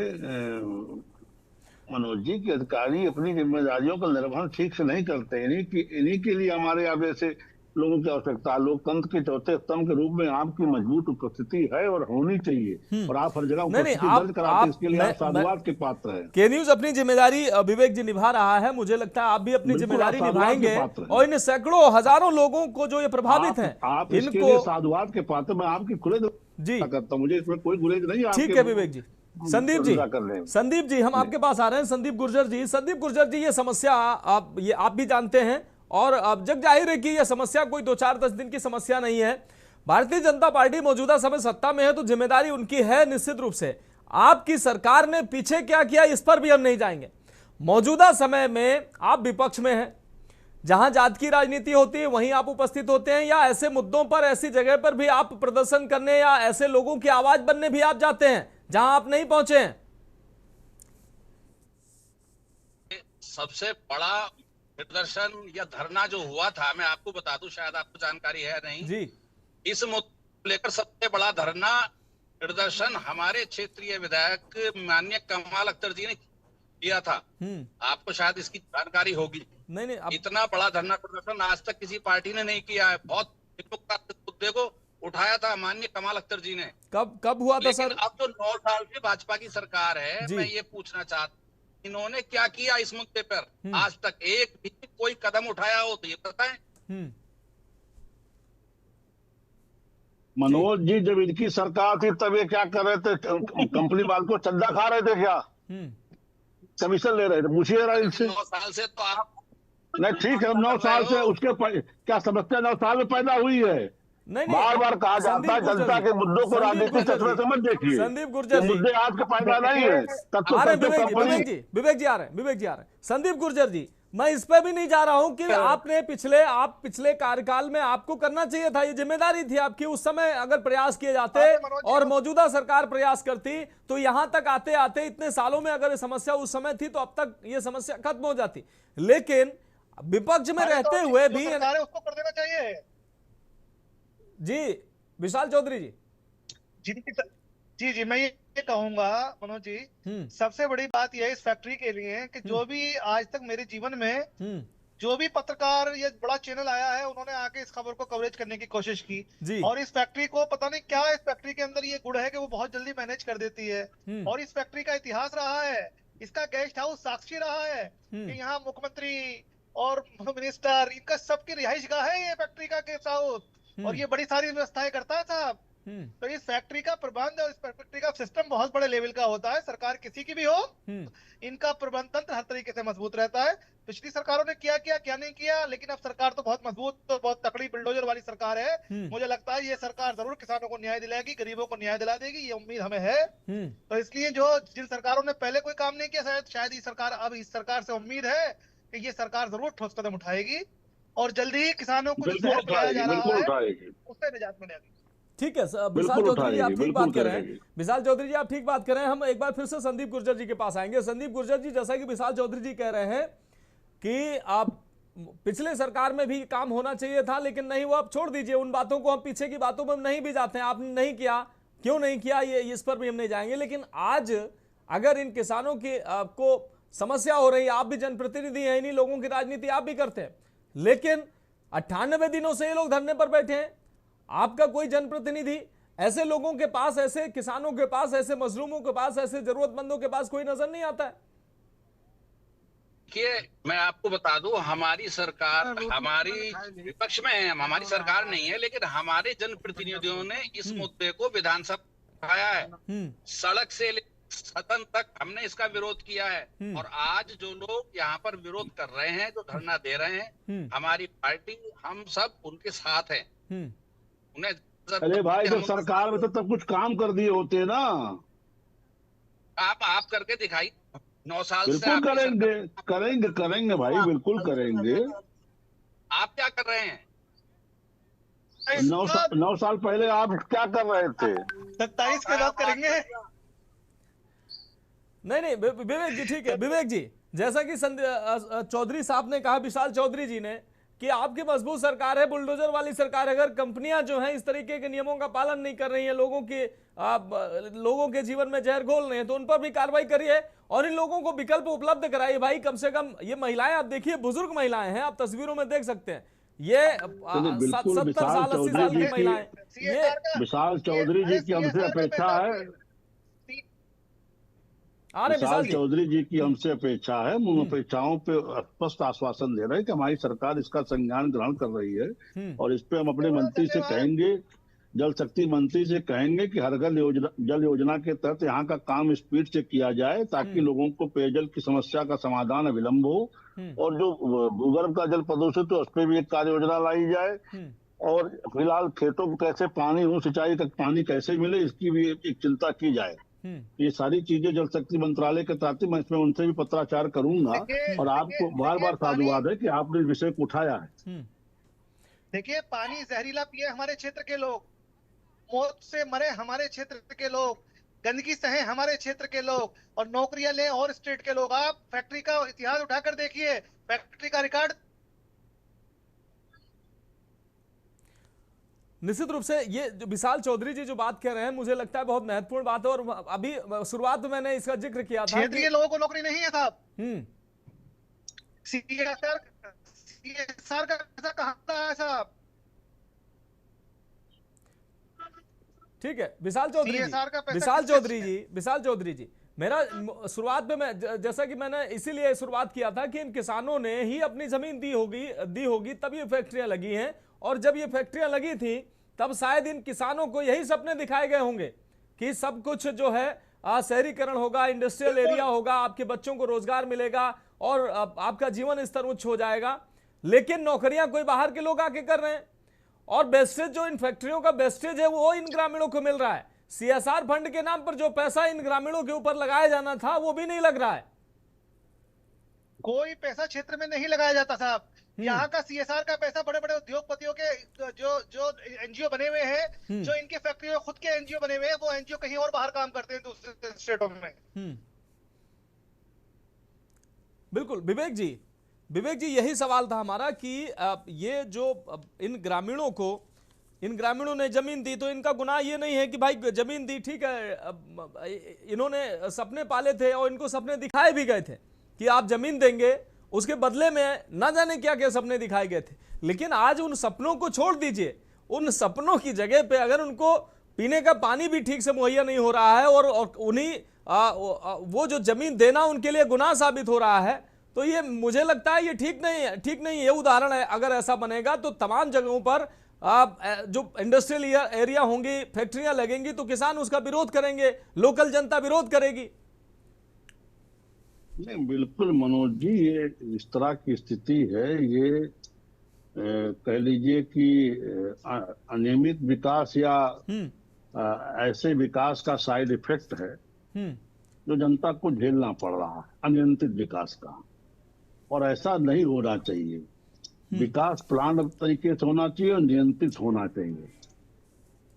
मनोज जी की अधिकारी अपनी जिम्मेदारियों का निर्वहन ठीक से नहीं करते। इन्हीं के लिए हमारे यहाँ ऐसे लोगों की आवश्यकता है। लोकतंत्र के चौथे स्तंभ के रूप में आपकी मजबूत उपस्थिति है और होनी चाहिए, और आप हर जगह उपस्थिति दर्ज कराते, इसके लिए आप साधुवाद के पात्र हैं। के न्यूज अपनी जिम्मेदारी विवेक जी निभा रहा है, मुझे लगता है आप भी अपनी जिम्मेदारी निभाएंगे और इन सैकड़ों हजारों लोगों को जो ये प्रभावित हैं, आप इनको साधुवाद के पात्र, मैं आपकी खुले जी करता हूँ, मुझे इसमें कोई गुरेज नहीं है। ठीक है विवेक जी। संदीप जी हम आपके पास आ रहे हैं। संदीप गुर्जर जी, ये समस्या आप भी जानते हैं और अब जग जाहिर है कि यह समस्या कोई 2-4-10 दिन की समस्या नहीं है। भारतीय जनता पार्टी मौजूदा समय सत्ता में है तो जिम्मेदारी उनकी है निश्चित रूप से। आपकी सरकार ने पीछे क्या किया इस पर भी हम नहीं जाएंगे। मौजूदा समय में आप विपक्ष में हैं, जहां जात की राजनीति होती है वहीं आप उपस्थित होते हैं, या ऐसे मुद्दों पर, ऐसी जगह पर भी आप प्रदर्शन करने या ऐसे लोगों की आवाज बनने भी आप जाते हैं जहां आप नहीं पहुंचे हैं? सबसे बड़ा प्रदर्शन या धरना जो हुआ था, मैं आपको बता दूं, शायद आपको जानकारी है नहीं जी, इस लेकर सबसे बड़ा धरना प्रदर्शन हमारे क्षेत्रीय विधायक माननीय कमाल अख्तर जी ने किया था। आपको शायद इसकी जानकारी होगी। नहीं इतना बड़ा धरना प्रदर्शन आज तक किसी पार्टी ने नहीं किया है। बहुत मुद्दे को उठाया था माननीय कमाल अख्तर जी ने। कब हुआ था सर? अब तो 9 साल से भाजपा की सरकार है, मैं ये पूछना चाहता हूँ इन्होंने क्या किया इस मुद्दे पर? आज तक एक भी कोई कदम उठाया हो तो ये बताएं। मनोज जी, जब इनकी सरकार थी तब ये क्या कर रहे थे? कंपनी वालों को चंदा खा रहे थे क्या? कमीशन ले रहे थे? पूछिए रहा इनसे। 9 साल से तो आप नहीं, ठीक है, 9 साल से उसके क्या समस्या 9 साल में पैदा हुई है? बार बार कहा जाता है जनता के मुद्दों को राजनीतिक चश्मे से मत देखिए। संदीप गुर्जर जी, मुद्दे आज के पैदा नहीं है। विवेक जी आ रहे हैं। संदीप गुर्जर जी, मैं इस पे भी नहीं जा रहा हूं कि आपने पिछले कार्यकाल में आपको करना चाहिए था, ये जिम्मेदारी थी आपकी। उस समय अगर प्रयास किए जाते और मौजूदा सरकार प्रयास करती तो यहां तक आते आते इतने सालों में अगर समस्या उस समय थी तो अब तक ये समस्या खत्म हो जाती। लेकिन विपक्ष में रहते हुए भी उसको कर देना चाहिए। जी विशाल चौधरी जी, मैं ये कहूंगा मनोज जी, सबसे बड़ी बात यह इस फैक्ट्री के लिए कि जो भी आज तक मेरे जीवन में जो भी पत्रकार या बड़ा चैनल आया है उन्होंने आके इस खबर को कवरेज करने की कोशिश की। और इस फैक्ट्री को पता नहीं क्या इस फैक्ट्री के अंदर ये गुण है कि वो बहुत जल्दी मैनेज कर देती है। और इस फैक्ट्री का इतिहास रहा है, इसका गेस्ट हाउस साक्षी रहा है कि यहाँ मुख्यमंत्री और मिनिस्टर इनका सबकी रिहाइश गाह है ये फैक्ट्री का गेस्ट हाउस, और ये बड़ी सारी व्यवस्थाएं करता है साहब। तो इस फैक्ट्री का प्रबंध और इस फैक्ट्री का सिस्टम बहुत बड़े लेवल का होता है। सरकार किसी की भी हो, इनका प्रबंध तंत्र हर तरीके से मजबूत रहता है। पिछली सरकारों ने क्या नहीं किया, लेकिन अब सरकार तो बहुत मजबूत, तो बहुत तकड़ी बिल्डोजर वाली सरकार है। मुझे लगता है ये सरकार जरूर किसानों को न्याय दिलाएगी, गरीबों को न्याय दिला देगी, ये उम्मीद हमें है। तो इसलिए जिन सरकारों ने पहले कोई काम नहीं किया, शायद ये सरकार, अब इस सरकार से उम्मीद है कि ये सरकार जरूर ठोस कदम उठाएगी और जल्दी ही किसानों को जो जहर पिलाया जा रहा है उससे निजात मिलेगी। ठीक है विशाल चौधरी जी, आप ठीक बात कर रहे हैं। विशाल चौधरी जी, आप ठीक बात कर रहे हैं। हम एक बार फिर से संदीप गुर्जर जी के पास आएंगे। संदीप गुर्जर जी, जैसा कि विशाल चौधरी जी कह रहे हैं कि आप पिछले सरकार में भी काम होना चाहिए था लेकिन नहीं हुआ, आप छोड़ दीजिए उन बातों को, हम पीछे की बातों में नहीं भी जाते हैं। आपने नहीं किया, क्यों नहीं किया, ये इस पर भी हम नहीं जाएंगे। लेकिन आज अगर इन किसानों की आपको समस्या हो रही है, आप भी जनप्रतिनिधि हैं, इन्हीं लोगों की राजनीति आप भी करते हैं, लेकिन 98 दिनों से ये लोग धरने पर बैठे हैं। आपका कोई जनप्रतिनिधि ऐसे लोगों के पास, ऐसे किसानों के पास, ऐसे मजलूमों के पास, ऐसे जरूरतमंदों के पास कोई नजर नहीं आता है। देखिए, मैं आपको बता दूं, हमारी सरकार, हमारी विपक्ष में है, हमारी सरकार नहीं है, लेकिन हमारे जनप्रतिनिधियों ने इस मुद्दे को विधानसभा उठाया है। सड़क से सदन तक हमने इसका विरोध किया है। और आज जो लोग यहाँ पर विरोध कर रहे हैं, जो धरना दे रहे हैं, हमारी पार्टी, हम सब उनके साथ हैं। उन्हें अरे भाई, जब सरकार में तो तब कुछ काम कर दिए होते ना। आप करके दिखाई। 9 साल से बिल्कुल करेंगे भाई, बिल्कुल करेंगे। आप क्या कर रहे हैं? 9 साल पहले आप क्या कर रहे थे? 27 के बाद करेंगे। नहीं विवेक जी, ठीक है विवेक जी, जैसा कि चौधरी साहब ने कहा, विशाल चौधरी जी ने, कि आपकी मजबूत सरकार है, बुलडोजर वाली सरकार, अगर कंपनियां जो हैं इस तरीके के नियमों का पालन नहीं कर रही हैं, लोगों के जीवन में जहर घोल रहे हैं, तो उन पर भी कार्रवाई करिए और इन लोगों को विकल्प उपलब्ध कराइए। भाई कम से कम ये महिलाएं, आप देखिए बुजुर्ग महिलाएं हैं, आप तस्वीरों में देख सकते हैं, ये 70 साल 80 साल की महिलाएं। ये विशाल चौधरी जी की हमसे अपेक्षा है, विशाल चौधरी जी की हमसे अपेक्षा है, उन अपेक्षाओं पे स्पष्ट आश्वासन दे रहे हैं कि हमारी सरकार इसका संज्ञान ग्रहण कर रही है। और इस पे हम अपने मंत्री से कहेंगे, जल शक्ति मंत्री से कहेंगे कि हर घर जल योजना के तहत यहाँ का काम स्पीड से किया जाए, ताकि लोगों को पेयजल की समस्या का समाधान अविलंब हो। और जो भूगर्भ का जल प्रदूषित हो उस पर भी एक कार्य योजना लाई जाए। और फिलहाल खेतों को कैसे पानी हो, सिंचाई तक पानी कैसे मिले, इसकी भी एक चिंता की जाए। ये सारी चीजें जल शक्ति मंत्रालय के तहत मैं इसमें उनसे भी पत्राचार करूंगा। और आपको बार बार साधुवाद है कि आपने इस विषय को उठाया है। देखिए, पानी जहरीला पिए हमारे क्षेत्र के लोग, मौत से मरे हमारे क्षेत्र के लोग, गंदगी सहे हमारे क्षेत्र के लोग, और नौकरियां लें और स्टेट के लोग। आप फैक्ट्री का इतिहास उठाकर देखिए, फैक्ट्री का रिकॉर्ड। निश्चित रूप से ये जो विशाल चौधरी जी जो बात कह रहे हैं, मुझे लगता है बहुत महत्वपूर्ण बात है। और अभी शुरुआत में मैंने इसका जिक्र किया था, क्षेत्रीय लोगों को नौकरी नहीं है साहब। सीएसआर का पैसा कहां है साहब? ठीक है विशाल चौधरी जी, मेरा शुरुआत में मैं जैसा कि मैंने इसीलिए शुरुआत किया था कि इन किसानों ने ही अपनी जमीन दी होगी तब ये फैक्ट्रियां लगी हैं। और जब ये फैक्ट्रियां लगी थी तब शायद इन किसानों को यही सपने दिखाए गए होंगे कि सब कुछ जो है शहरीकरण होगा, इंडस्ट्रियल एरिया होगा, आपके बच्चों को रोजगार मिलेगा और आपका जीवन स्तर उच्च हो जाएगा। लेकिन नौकरियां कोई बाहर के लोग आके कर रहे हैं और वेस्टेज जो इन फैक्ट्रियों का वेस्टेज है वो इन ग्रामीणों को मिल रहा है। सीएसआर फंड के नाम पर जो पैसा इन ग्रामीणों के ऊपर लगाया जाना था वो भी नहीं लग रहा है। कोई पैसा क्षेत्र में नहीं लगाया जाता साहब। यहाँ का सीएसआर का पैसा बड़े बड़े उद्योगपतियों के जो एनजीओ बने हुए हैं, जो इनके फैक्ट्री में खुद के एनजीओ बने हुए हैं, वो एनजीओ कहीं और बाहर काम करते हैं दूसरे स्टेटों में। बिल्कुल विवेक जी यही सवाल था हमारा कि ये जो इन ग्रामीणों ने जमीन दी तो इनका गुनाह ये नहीं है कि भाई जमीन दी, ठीक है, इन्होंने सपने पाले थे और इनको सपने दिखाए भी गए थे कि आप जमीन देंगे, उसके बदले में ना जाने क्या क्या सपने दिखाए गए थे। लेकिन आज उन सपनों को छोड़ दीजिए, उन सपनों की जगह पे अगर उनको पीने का पानी भी ठीक से मुहैया नहीं हो रहा है और उन्हीं वो जो जमीन देना उनके लिए गुनाह साबित हो रहा है, तो ये मुझे लगता है ये ठीक नहीं। ये उदाहरण है, अगर ऐसा बनेगा तो तमाम जगहों पर जो इंडस्ट्रियल एरिया होंगी, फैक्ट्रियां लगेंगी तो किसान उसका विरोध करेंगे, लोकल जनता विरोध करेगी। नहीं बिल्कुल मनोज जी, ये इस तरह की स्थिति है, ये कह लीजिए कि अनियमित विकास या ऐसे विकास का साइड इफेक्ट है जो जनता को झेलना पड़ रहा है, अनियंत्रित विकास का। और ऐसा नहीं होना चाहिए। विकास प्लान तरीके से होना चाहिए और नियंत्रित होना चाहिए।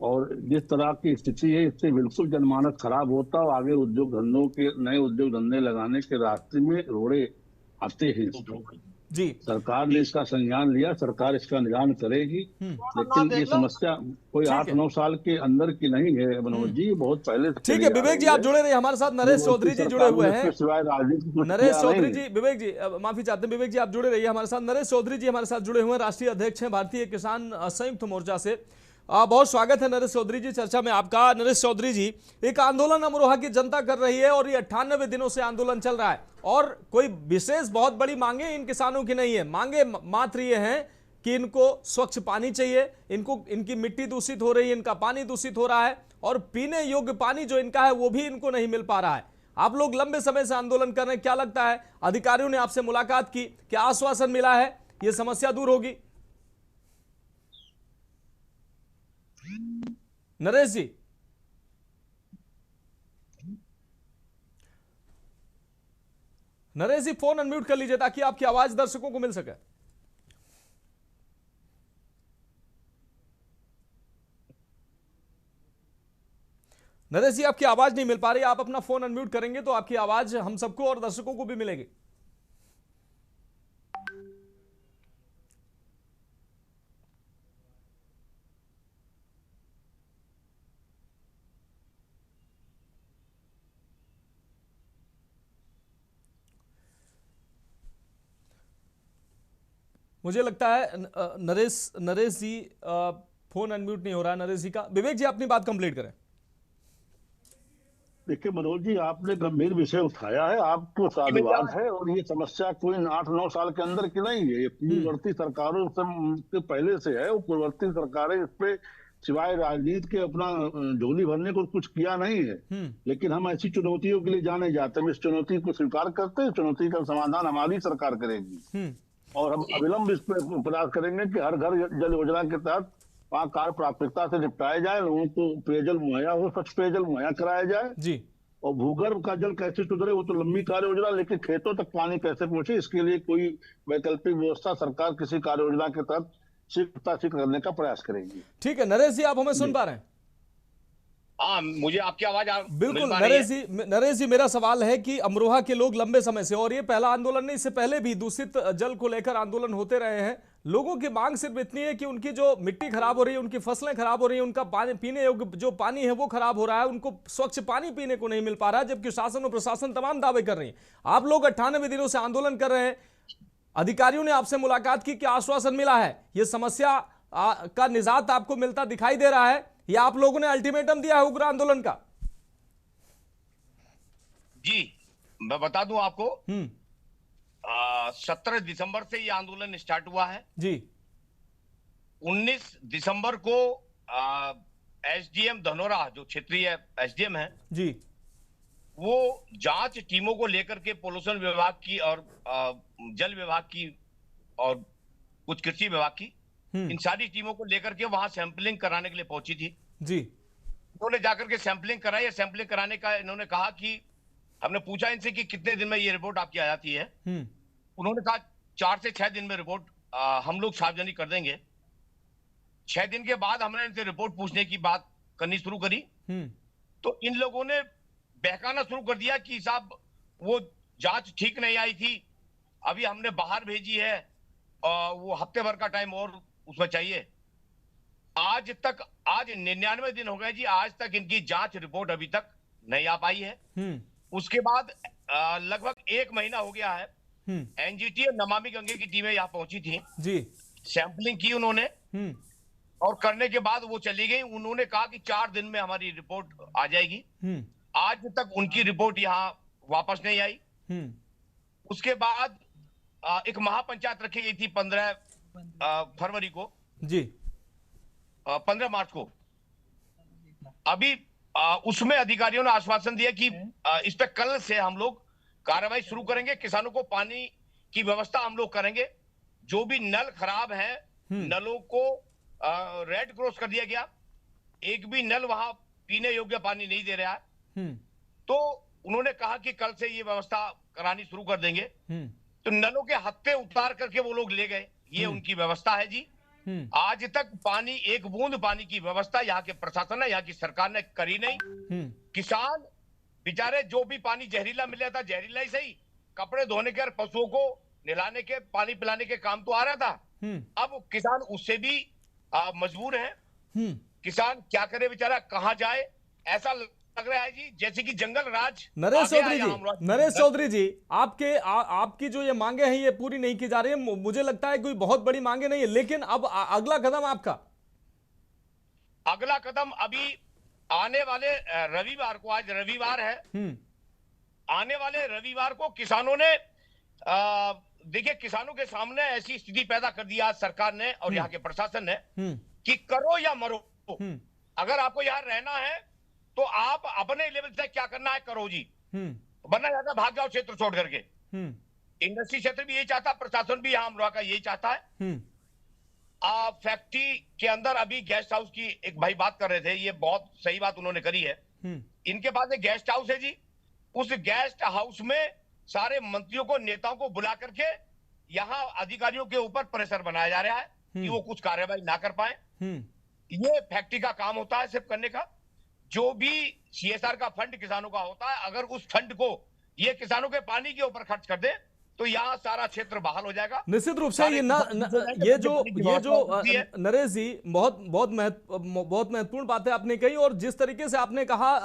और जिस तरह की स्थिति है इससे बिल्कुल जनमानस खराब होता और आगे उद्योग धंधों के नए उद्योग धंधे लगाने के रास्ते में रोड़े आते हैं। जी सरकार ने इसका संज्ञान लिया, सरकार इसका निदान करेगी। लेकिन ये समस्या कोई 8-9 साल के अंदर की नहीं है मनोज जी, बहुत पहले। ठीक है विवेक जी, आप जुड़े रहिए हमारे साथ। नरेश चौधरी जी जुड़े हुए हैं। नरेश चौधरी जी, विवेक जी माफी चाहते हैं, विवेक जी आप जुड़े रहिए हमारे साथ। नरेश चौधरी जी हमारे साथ जुड़े हुए हैं, राष्ट्रीय अध्यक्ष हैं भारतीय किसान संयुक्त मोर्चा से। बहुत स्वागत है नरेश चौधरी जी चर्चा में आपका। नरेश चौधरी जी, एक आंदोलन अमरोहा की जनता कर रही है और ये 98 दिनों से आंदोलन चल रहा है और कोई विशेष बहुत बड़ी मांगे इन किसानों की नहीं है। मांगे मात्र ये हैं कि इनको स्वच्छ पानी चाहिए, इनकी मिट्टी दूषित हो रही है, इनका पानी दूषित हो रहा है और पीने योग्य पानी जो इनका है वो भी इनको नहीं मिल पा रहा है। आप लोग लंबे समय से आंदोलन कर रहे हैं, क्या लगता है अधिकारियों ने आपसे मुलाकात की, क्या आश्वासन मिला है, ये समस्या दूर होगी? नरेश जी, नरेश जी फोन अनम्यूट कर लीजिए ताकि आपकी आवाज दर्शकों को मिल सके। नरेश जी आपकी आवाज नहीं मिल पा रही, आप अपना फोन अनम्यूट करेंगे तो आपकी आवाज हम सबको और दर्शकों को भी मिलेगी। मुझे लगता है नरेश जी फोन अनम्यूट नहीं हो रहा है नरेश जी का। विवेक जी अपनी बात कंप्लीट करें। देखिए मनोज जी, आपने गंभीर विषय उठाया है, आपको साधुवाद है। और ये समस्या कोई 8-9 साल के अंदर की नहीं है, ये पूर्ववर्ती सरकारों से पहले से है। वो पूर्ववर्ती सरकारें इस पे सिवाय राजनीति के अपना झोली भरने को कुछ किया नहीं है। लेकिन हम ऐसी चुनौतियों के लिए जाने जाते हैं, इस चुनौती को स्वीकार करते हैं। चुनौती का समाधान हमारी सरकार करेगी और हम अविलंब इस पर प्रयास करेंगे कि हर घर जल योजना के तहत वहाँ कार्य प्राथमिकता से निपटाया जाए, लोगों को पेयजल मुहैया हो, स्वच्छ पेयजल मुहैया कराया जाए जी। और भूगर्भ का जल कैसे सुधरे वो तो लंबी कार्य योजना, लेकिन खेतों तक पानी कैसे पहुंचे इसके लिए कोई वैकल्पिक व्यवस्था सरकार किसी कार्य योजना के तहत शीघ्रता से करने का प्रयास करेगी। ठीक है नरेश जी, आप हमें सुन पा रहे हैं? हाँ, मुझे आपकी आवाज बिल्कुल। नरेश जी मेरा सवाल है कि अमरोहा के लोग लंबे समय से, और ये पहला आंदोलन नहीं, इससे पहले भी दूषित जल को लेकर आंदोलन होते रहे हैं। लोगों की मांग सिर्फ इतनी है कि उनकी जो मिट्टी खराब हो रही है, उनकी फसलें खराब हो रही है, उनका पानी पीने योग्य जो पानी है वो खराब हो रहा है, उनको स्वच्छ पानी पीने को नहीं मिल पा रहा है, जबकि शासन और प्रशासन तमाम दावे कर रही है। आप लोग 98 दिनों से आंदोलन कर रहे हैं, अधिकारियों ने आपसे मुलाकात की, क्या आश्वासन मिला है? ये समस्या का निजात आपको मिलता दिखाई दे रहा है या आप लोगों ने अल्टीमेटम दिया है उग्र आंदोलन का? जी मैं बता दूं आपको, 17 दिसंबर से ये आंदोलन स्टार्ट हुआ है जी। 19 दिसंबर को एसडीएम धनोरा, जो क्षेत्रीय एसडीएम है जी, वो जांच टीमों को लेकर के पोल्यूशन विभाग की और जल विभाग की और कुछ कृषि विभाग की, इन सारी टीमों को लेकर के वहां सैंपलिंग कराने के लिए पहुंची थी जी। उन्होंने जाकर के सैंपलिंग कराई है। सैंपलिंग कराने का इन्होंने कहा कि हमने पूछा इनसे कि कितने दिन में ये रिपोर्ट आपकी आ जाती है। उन्होंने कहा 4 से 6 दिन में रिपोर्ट हम लोग सार्वजनिक कर देंगे। 6 दिन के बाद हमने इनसे रिपोर्ट पूछने की बात करनी शुरू करी तो इन लोगों ने बहकाना शुरू कर दिया कि साहब वो जांच ठीक नहीं आई थी, अभी हमने बाहर भेजी है, वो हफ्ते भर का टाइम और उसमें चाहिए। आज 99 दिन हो गए जी, आज तक इनकी जांच रिपोर्ट अभी तक नहीं आ पाई है। उसके बाद लगभग 1 महीना हो गया है, एनजीटी और नमामि गंगे की टीमें यहाँ पहुंची थी जी, सैंपलिंग की उन्होंने और करने के बाद वो चली गई। उन्होंने कहा कि 4 दिन में हमारी रिपोर्ट आ जाएगी। आज तक उनकी रिपोर्ट यहाँ वापस नहीं आई। उसके बाद एक महापंचायत रखी गई थी 15 फरवरी को जी, 15 मार्च को। अभी उसमें अधिकारियों ने आश्वासन दिया कि इस पे कल से हम लोग कार्रवाई शुरू करेंगे, किसानों को पानी की व्यवस्था हम लोग करेंगे। जो भी नल खराब है, नलों को रेड क्रॉस कर दिया गया, एक भी नल वहां पीने योग्य पानी नहीं दे रहा है। तो उन्होंने कहा कि कल से ये व्यवस्था करानी शुरू कर देंगे। तो नलों के हत्थे उतार करके वो लोग ले गए, ये उनकी व्यवस्था है जी। आज तक पानी, एक बूंद पानी की व्यवस्था यहाँ के प्रशासन ने, यहाँ की सरकार ने करी नहीं। किसान बेचारे जो भी पानी जहरीला मिल रहा था, जहरीला ही सही, कपड़े धोने के और पशुओं को नहलाने के, पानी पिलाने के काम तो आ रहा था। अब किसान उससे भी मजबूर है। किसान क्या करे बेचारा, कहाँ जाए? ऐसा लग रहा है जी जैसे कि जंगल राज। नरेश चौधरी जी, आपकी जो ये मांगे हैं ये पूरी नहीं की जा रही है। मुझे लगता है कोई बहुत बड़ी मांगे नहीं है, लेकिन अब अगला कदम आपका? अगला कदम अभी आने वाले रविवार को, आज रविवार है, आने वाले रविवार को किसानों ने देखिए, किसानों के सामने ऐसी स्थिति पैदा कर दी आज सरकार ने और यहाँ के प्रशासन ने कि करो या मरो। अगर आपको यहाँ रहना है तो आप अपने लेवल से क्या करना है करो जी, वरना ज्यादा भाग जाओ क्षेत्र छोड़ करके। इंडस्ट्री क्षेत्र भी यही चाहता, प्रशासन भी यहाँ अमरोहा का यही चाहता है। फैक्ट्री के अंदर अभी गेस्ट हाउस की एक भाई बात कर रहे थे, ये बहुत सही बात उन्होंने करी है। इनके पास एक गेस्ट हाउस है जी, उस गेस्ट हाउस में सारे मंत्रियों को, नेताओं को बुला करके यहाँ अधिकारियों के ऊपर प्रेशर बनाया जा रहा है कि वो कुछ कार्रवाई ना कर पाए। ये फैक्ट्री का काम होता है सिर्फ करने का। जो भी सीएसआर का फंड किसानों का होता है, अगर उस फंड को ये किसानों के पानी के ऊपर खर्च कर दे तो यहाँ सारा क्षेत्र बहाल हो जाएगा। निश्चित रूप से ये जो नरेश जी, बहुत महत्वपूर्ण बातें आपने कही, और जिस तरीके से आपने कहा,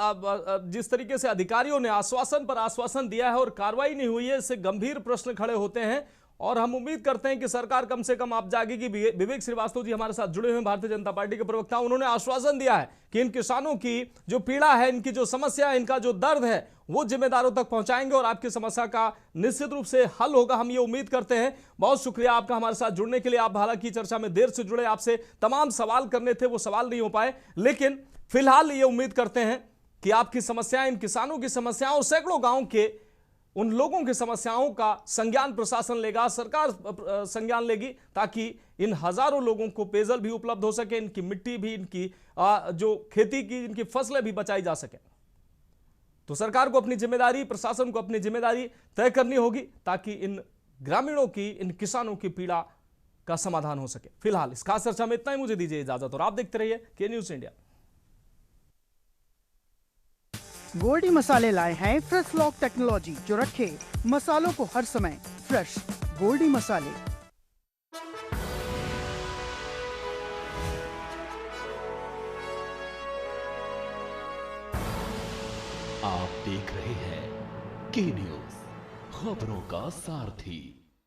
जिस तरीके से अधिकारियों ने आश्वासन पर आश्वासन दिया है और कार्रवाई नहीं हुई है, इससे गंभीर प्रश्न खड़े होते हैं। और हम उम्मीद करते हैं कि सरकार कम से कम आप जागेगी। विवेक श्रीवास्तव जी हमारे साथ जुड़े हुए हैं, भारतीय जनता पार्टी के प्रवक्ता। उन्होंने आश्वासन दिया है कि इन किसानों की जो पीड़ा है, इनकी जो समस्या है, इनका जो दर्द है, वो जिम्मेदारों तक पहुंचाएंगे और आपकी समस्या का निश्चित रूप से हल होगा, हम ये उम्मीद करते हैं। बहुत शुक्रिया आपका हमारे साथ जुड़ने के लिए। आप हालांकि चर्चा में देर से जुड़े, आपसे तमाम सवाल करने थे, वो सवाल नहीं हो पाए, लेकिन फिलहाल ये उम्मीद करते हैं कि आपकी समस्याएं, इन किसानों की समस्याओं, सैकड़ों गाँव के उन लोगों की समस्याओं का संज्ञान प्रशासन लेगा, सरकार संज्ञान लेगी, ताकि इन हजारों लोगों को पेयजल भी उपलब्ध हो सके, इनकी मिट्टी भी, इनकी जो खेती की इनकी फसलें भी बचाई जा सके। तो सरकार को अपनी जिम्मेदारी, प्रशासन को अपनी जिम्मेदारी तय करनी होगी ताकि इन ग्रामीणों की, इन किसानों की पीड़ा का समाधान हो सके। फिलहाल इस खास चर्चा में इतना ही, मुझे दीजिए इजाजत और आप देखते रहिए के न्यूज़ इंडिया। गोल्डी मसाले लाए हैं फ्रेश लॉक टेक्नोलॉजी, जो रखे मसालों को हर समय फ्रेश। गोल्डी मसाले। आप देख रहे हैं के न्यूज़, खबरों का सारथी।